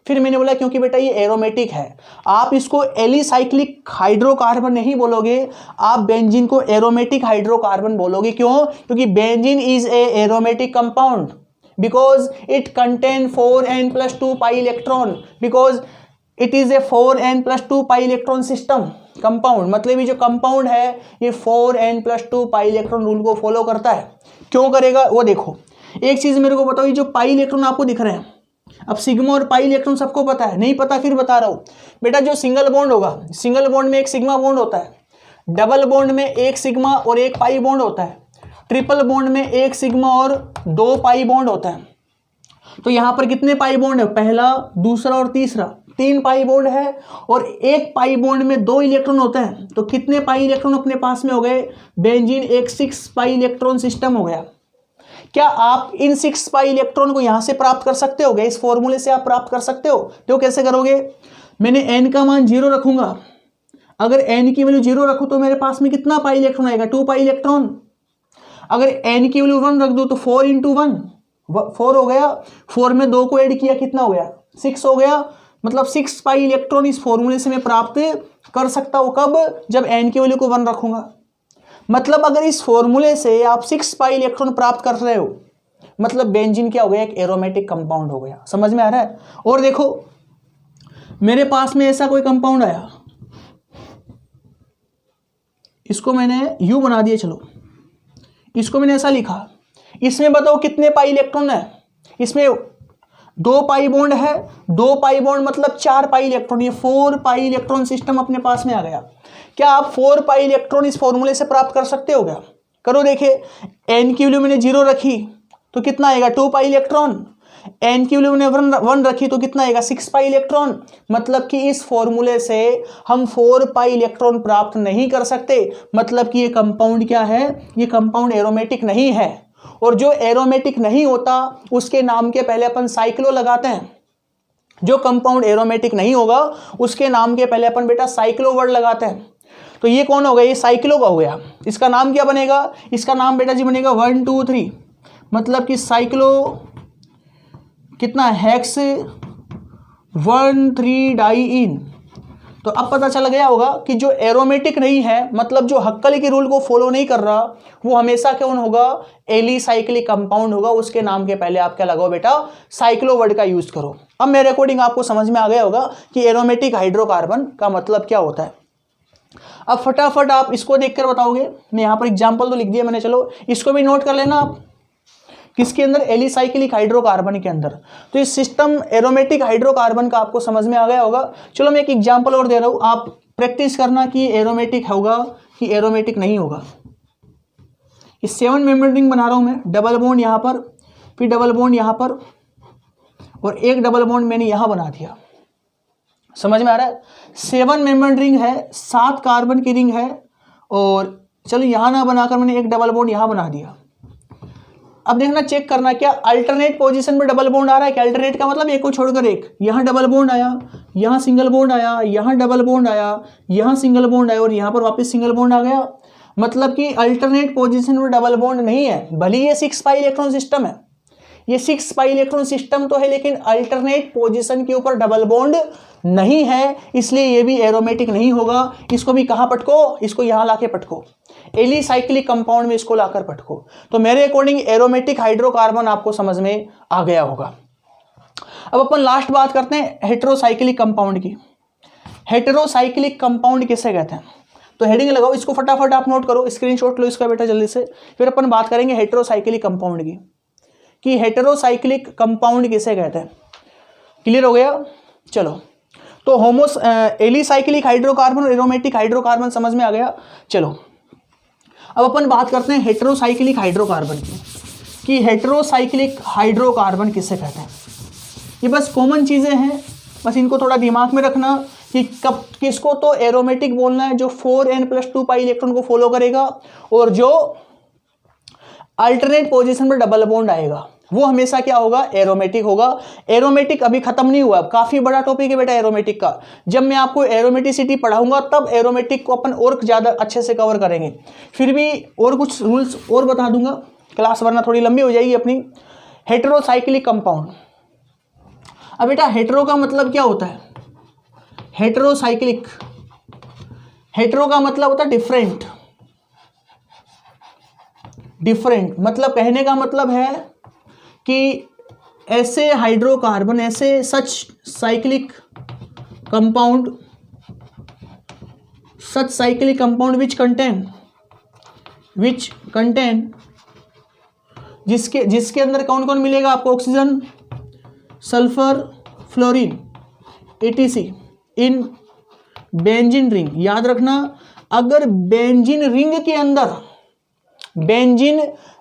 फिर मैंने बोला क्योंकि बेटा ये एरोमेटिक है, आप इसको एलिसाइक्लिक हाइड्रोकार्बन नहीं बोलोगे, आप बेंजीन को एरोमेटिक हाइड्रोकार्बन बोलोगे। क्यों? क्योंकि benzene is a aromatic compound because it contain 4n+2 pi electron, because it is a 4n+2 pi electron system compound. मतलब ये जो कंपाउंड है ये 4n+2 पाई इलेक्ट्रॉन रूल को फॉलो करता है। क्यों करेगा वो देखो। एक चीज मेरे को बताओ, ये जो पाई इलेक्ट्रॉन आपको दिख रहे हैं, अब सिग्मा और पाई इलेक्ट्रॉन सबको पता है, नहीं पता फिर बता रहा हूं बेटा। जो सिंगल बॉन्ड होगा, सिंगल बॉन्ड में एक सिग्मा बॉन्ड होता है, डबल बॉन्ड में एक सिग्मा और एक पाई बॉन्ड होता है, ट्रिपल बॉन्ड में एक सिग्मा और 2 पाई बॉन्ड होता है। तो यहां पर कितने पाई बॉन्ड है? पहला, दूसरा और तीसरा, 3 पाई बॉन्ड है और एक पाई बॉन्ड में 2 इलेक्ट्रॉन होते हैं। तो कितने पाई इलेक्ट्रॉन अपने पास में हो गए? बेंजीन एक 6 पाई इलेक्ट्रॉन सिस्टम हो गया। क्या आप इन 6 पाई इलेक्ट्रॉन को यहां से प्राप्त कर सकते हो? इस फॉर्मूले से आप प्राप्त कर सकते हो। तो कैसे करोगे? मैंने n का मान 0 रखूंगा, अगर n की वैल्यू 0 रखूं तो मेरे पास में कितना पाई इलेक्ट्रॉन आएगा? 2 पाई इलेक्ट्रॉन। अगर n की वैल्यू 1 रख दो तो 4 × 1 4 हो गया, 4 में 2 को ऐड किया कितना हो गया? 6 हो गया। मतलब 6 पाई इलेक्ट्रॉन इस फॉर्मूले से मैं प्राप्त कर सकता हूं। कब? जब n की वैल्यू को 1 रखूंगा। मतलब अगर इस फॉर्मूले से आप 6 पाई इलेक्ट्रॉन प्राप्त कर रहे हो, मतलब बेंजीन क्या हो गया? एक एरोमेटिक कंपाउंड हो गया। समझ में आ रहा है? और देखो मेरे पास में ऐसा कोई कंपाउंड आया, इसको मैंने U बना दिया, चलो इसको मैंने ऐसा लिखा, इसमें बताओ कितने पाई इलेक्ट्रॉन है? इसमें 2 पाई बॉन्ड है, 2 पाई बॉन्ड मतलब 4 पाई इलेक्ट्रॉन, ये 4 पाई इलेक्ट्रॉन सिस्टम अपने पास में आ गया। क्या आप 4 पाई इलेक्ट्रॉन इस फॉर्मूले से प्राप्त कर सकते हो? क्या करो, देखिए n की वैल्यू मैंने 0 रखी तो कितना आएगा? 2 पाई इलेक्ट्रॉन। n की वैल्यू मैंने 1 रखी तो कितना आएगा? 6 पाई इलेक्ट्रॉन। मतलब कि इस फॉर्मूले से हम 4 पाई इलेक्ट्रॉन प्राप्त नहीं कर सकते। मतलब कि ये कंपाउंड क्या है? ये कंपाउंड एरोमेटिक नहीं है। और जो एरोमेटिक नहीं होता उसके नाम के पहले अपन साइक्लो लगाते हैं। जो कंपाउंड एरोमेटिक नहीं होगा उसके नाम के पहले अपन बेटा साइक्लो वर्ड लगाते हैं। तो ये कौन हो गया? ये साइक्लो का हो गया। इसका नाम क्या बनेगा? इसका नाम बेटा जी बनेगा 1 2 3, मतलब कि साइक्लो कितना? Hex 1 3 diene. तो अब पता चल गया होगा कि जो एरोमेटिक नहीं है, मतलब जो हक्कली के रूल को फॉलो नहीं कर रहा, वो हमेशा कौन होगा? एलिसाइक्लिक कंपाउंड होगा। उसके नाम के पहले आप क्या लगाओ बेटा? साइक्लो वर्ड का यूज करो। अब मेरे अकॉर्डिंग आपको समझ में आ गया होगा कि एरोमेटिक हाइड्रोकार्बन का मतलब क्या होता है। अब फटाफट आप इसको देखकर बताओगे। मैं यहां पर एग्जाम्पल तो लिख दिया मैंने, चलो इसको भी नोट कर लेना आप। किसके अंदर? एलिसाइक्लिक हाइड्रोकार्बन के अंदर। तो इस सिस्टम एरोमेटिक हाइड्रोकार्बन का आपको समझ में आ गया होगा। चलो मैं एक एग्जांपल और दे रहा हूं, आप प्रैक्टिस करना कि एरोमेटिक होगा कि एरोमेटिक नहीं होगा। इस 7 मेंबर रिंग बना रहा हूं मैं, डबल बॉन्ड यहां पर, फिर डबल बॉन्ड यहां पर, और एक डबल बॉन्ड मैंने यहां बना दिया। समझ में आ रहा है? 7 मेंबर रिंग है, 7 कार्बन की रिंग है और चलो यहाँ ना बनाकर मैंने एक डबल बॉन्ड यहाँ बना दिया। अब देखना चेक करना क्या अल्टरनेट पोजीशन में डबल बॉन्ड आ रहा है क्या। अल्टरनेट का मतलब एक को छोड़कर एक, यहाँ डबल बॉन्ड आया, यहाँ सिंगल बॉन्ड आया, यहाँ डबल बॉन्ड आया, यहाँ सिंगल बॉन्ड आया और यहाँ पर वापस सिंगल बॉन्ड आ गया। मतलब कि अल्टरनेट पोजीशन में डबल बॉन्ड नहीं है। भले ये 6 पाई इलेक्ट्रॉन सिस्टम है, ये 6 पाई इलेक्ट्रॉन सिस्टम तो है, लेकिन अल्टरनेट पोजीशन के ऊपर डबल बॉन्ड नहीं है, इसलिए ये भी एरोमेटिक नहीं होगा। इसको भी कहाँ पटको, इसको यहाँ लाके पटको, एलिसाइक्लिक कंपाउंड में इसको लाकर पटको। तो मेरे अकॉर्डिंग एरोमेटिक हाइड्रोकार्बन आपको समझ में आ गया होगा। अब अपन लास्ट बात करते हैं हेटेरोसाइक्लिक कंपाउंड की। हेटेरोसाइक्लिक कंपाउंड किसे कहते हैं, तो हेडिंग लगाओ, इसको फटाफट आप नोट करो, स्क्रीनशॉट लो इसका बेटा जल्दी से। फिर अपन बात करेंगे हेटेरोसाइक्लिक कंपाउंड की, कि हेटेरोसाइक्लिक कंपाउंड किसे कहते हैं। क्लियर हो गया। चलो, तो एलिसाइक्लिक हाइड्रोकार्बन और एरोमेटिक हाइड्रोकार्बन समझ में आ गया। चलो अब अपन बात करते हैं हेटेरोसाइक्लिक हाइड्रोकार्बन की, कि हेटेरोसाइक्लिक हाइड्रोकार्बन किसे कहते हैं। ये बस कॉमन चीज़ें हैं, बस इनको थोड़ा दिमाग में रखना कि कब किसको तो एरोमेटिक बोलना है जो 4n+2 पाई इलेक्ट्रॉन को फॉलो करेगा, और जो अल्टरनेट पोजीशन पर डबल बॉन्ड आएगा वो हमेशा क्या होगा, एरोमेटिक होगा। एरोमेटिक अभी खत्म नहीं हुआ, काफी बड़ा टॉपिक है बेटा एरोमेटिक का। जब मैं आपको एरोमेटिसिटी पढ़ाऊंगा तब एरोमेटिक को अपन और ज़्यादा अच्छे से कवर करेंगे। फिर भी और कुछ रूल्स और बता दूंगा, क्लास वरना थोड़ी लंबी हो जाएगी अपनी। हेटेरोसाइक्लिक कंपाउंड, अब बेटा हेटेरो का मतलब क्या होता है, हेटेरोसाइक्लिक, हेटेरो का मतलब होता है डिफरेंट। डिफरेंट मतलब कहने का मतलब है कि ऐसे हाइड्रोकार्बन, ऐसे such cyclic compound, such cyclic compound which contain जिसके अंदर कौन कौन मिलेगा आपको, oxygen, sulphur, fluorine, etc in benzene ring. याद रखना, अगर बेंजीन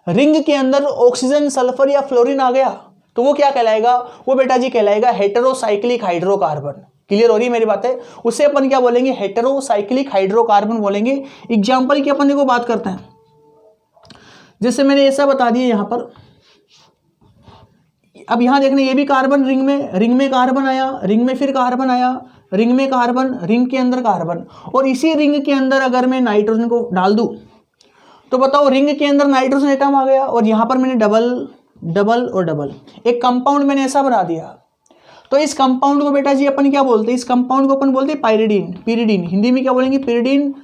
रिंग के अंदर ऑक्सीजन, सल्फर या फ्लोरीन आ गया तो वो क्या कहलाएगा, वो बेटा जी कहलाएगा हेटेरोसाइक्लिक हाइड्रोकार्बन। क्लियर हो रही है मेरी बातें। उसे अपन क्या बोलेंगे, हेटेरोसाइक्लिक हाइड्रोकार्बन बोलेंगे। एग्जाम्पल की अपन देखो बात करते हैं, जैसे मैंने ऐसा बता दिया यहां पर। अब यहां देखना, ये भी कार्बन रिंग में कार्बन आया, रिंग में फिर कार्बन आया, रिंग में कार्बन, रिंग के अंदर कार्बन, और इसी रिंग के अंदर अगर मैं नाइट्रोजन को डाल दूं तो बताओ रिंग के अंदर नाइट्रोजन एटम आ गया, और यहां पर मैंने डबल और डबल एक कंपाउंड मैंने ऐसा बना दिया। तो इस कंपाउंड को बेटा जी अपन क्या बोलते हैं, इस कंपाउंड को अपन बोलते हैं पिरिडीन। हिंदी में क्या बोलेंगे, पिरिडीन।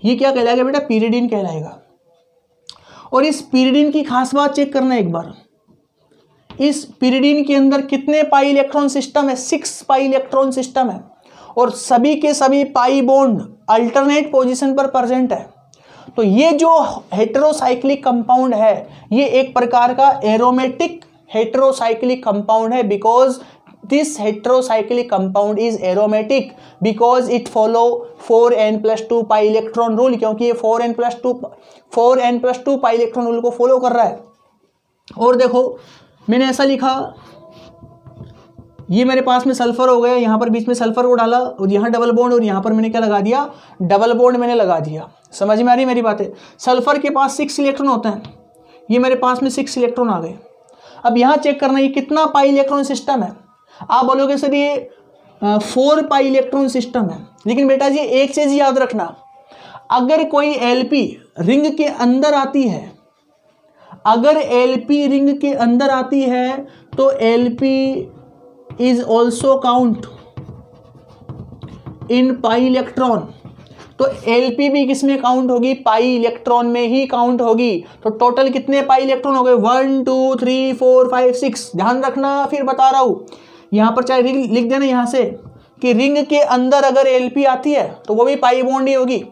ये क्या कहलाएगा बेटा, पिरिडीन कहलाएगा। और इस पिरिडीन की खास बात चेक करना एक बार, इस पिरिडीन के अंदर कितने पाई इलेक्ट्रॉन सिस्टम है, 6 पाई इलेक्ट्रॉन सिस्टम है, और सभी के सभी पाई बॉन्ड अल्टरनेट पोजीशन पर प्रेजेंट है। तो ये जो हेटेरोसाइक्लिक कंपाउंड है ये एक प्रकार का एरोमेटिक हेटेरोसाइक्लिक कंपाउंड है, because this heterocyclic compound is aromatic because it follow 4n+2 pi electron rule, क्योंकि ये 4n+2 पाई इलेक्ट्रॉन रूल को फॉलो कर रहा है। और देखो मैंने ऐसा लिखा, ये मेरे पास में सल्फर हो गया, यहाँ पर बीच में सल्फर को डाला और यहाँ डबल बॉन्ड, और यहाँ पर मैंने क्या लगा दिया, डबल बॉन्ड मैंने लगा दिया। समझ में आ रही मेरी बातें। सल्फर के पास 6 इलेक्ट्रॉन होते हैं, ये मेरे पास में 6 इलेक्ट्रॉन आ गए। अब यहाँ चेक करना ये कितना पाई इलेक्ट्रॉन सिस्टम है। आप बोलोगे सर ये 4 पाई इलेक्ट्रॉन सिस्टम है, लेकिन बेटा जी एक चीज याद रखना, अगर कोई एलपी रिंग के अंदर आती है, अगर एलपी रिंग के अंदर आती है तो LP is also count in pi electron. तो एलपी भी किसमें काउंट होगी, पाई इलेक्ट्रॉन में ही काउंट होगी। तो टोटल कितने पाई इलेक्ट्रॉन हो गए, 1 2 3 4 5 6। ध्यान रखना, फिर बता रहा हूं, यहां पर चाहे लिख देना यहां से कि रिंग के अंदर अगर एलपी आती है तो वो भी पाई बॉन्ड ही होगी।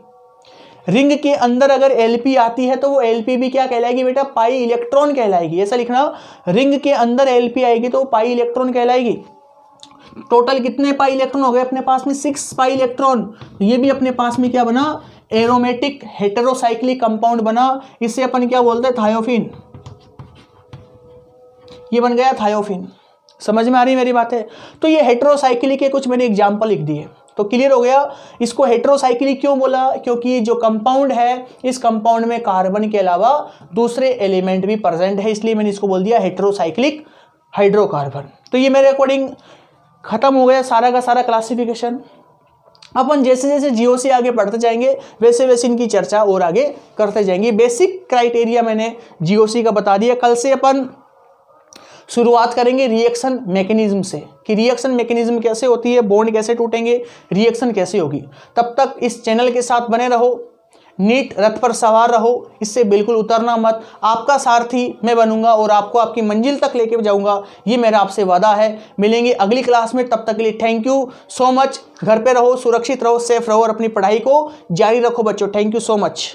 रिंग के अंदर अगर एलपी आती है तो वो एलपी भी क्या कहलाएगी बेटा, पाई इलेक्ट्रॉन कहलाएगी। ऐसा लिखना, रिंग के अंदर एलपी आएगी तो पाई इलेक्ट्रॉन कहलाएगी। टोटल कितने पाई इलेक्ट्रॉन हो गए अपने पास में, 6 पाई इलेक्ट्रॉन। ये भी अपने पास में क्या बना, एरोमेटिक हेटेरोसाइक्लिक कंपाउंड बना। इसे अपन क्या बोलते हैं, थायोफिन। ये बन गया थायोफिन। समझ में आ रही मेरी बात है। तो ये हेटेरोसाइक्लिक के कुछ मैंने एग्जाम्पल लिख दिए। तो क्लियर हो गया। इसको हेटेरोसाइक्लिक क्यों बोला? क्योंकि ये जो कंपाउंड है, इस कंपाउंड में कार्बन के अलावा दूसरे एलिमेंट भी प्रेजेंट है, इसलिए मैंने इसको बोल दिया हेटेरोसाइक्लिक हाइड्रोकार्बन। तो ये मेरे अकॉर्डिंग खत्म हो गया सारा का सारा क्लासिफिकेशन। अपन जैसे जैसे जीओ से आगे बढ़ते जाएंगे वैसे वैसे इनकी चर्चा और आगे करते जाएंगे। बेसिक क्राइटेरिया मैंने जीओसी का बता दिया। कल से अपन शुरुआत करेंगे रिएक्शन मैकेनिज्म से, कि रिएक्शन मैकेनिज्म कैसे होती है, बॉन्ड कैसे टूटेंगे, रिएक्शन कैसे होगी। तब तक इस चैनल के साथ बने रहो, नीट रथ पर सवार रहो, इससे बिल्कुल उतरना मत। आपका सारथी मैं बनूंगा और आपको आपकी मंजिल तक लेके जाऊंगा, ये मेरा आपसे वादा है। मिलेंगे अगली क्लास में, तब तक के लिए थैंक यू सो मच। घर पे रहो, सुरक्षित रहो, सेफ रहो और अपनी पढ़ाई को जारी रखो बच्चों। Thank you so much.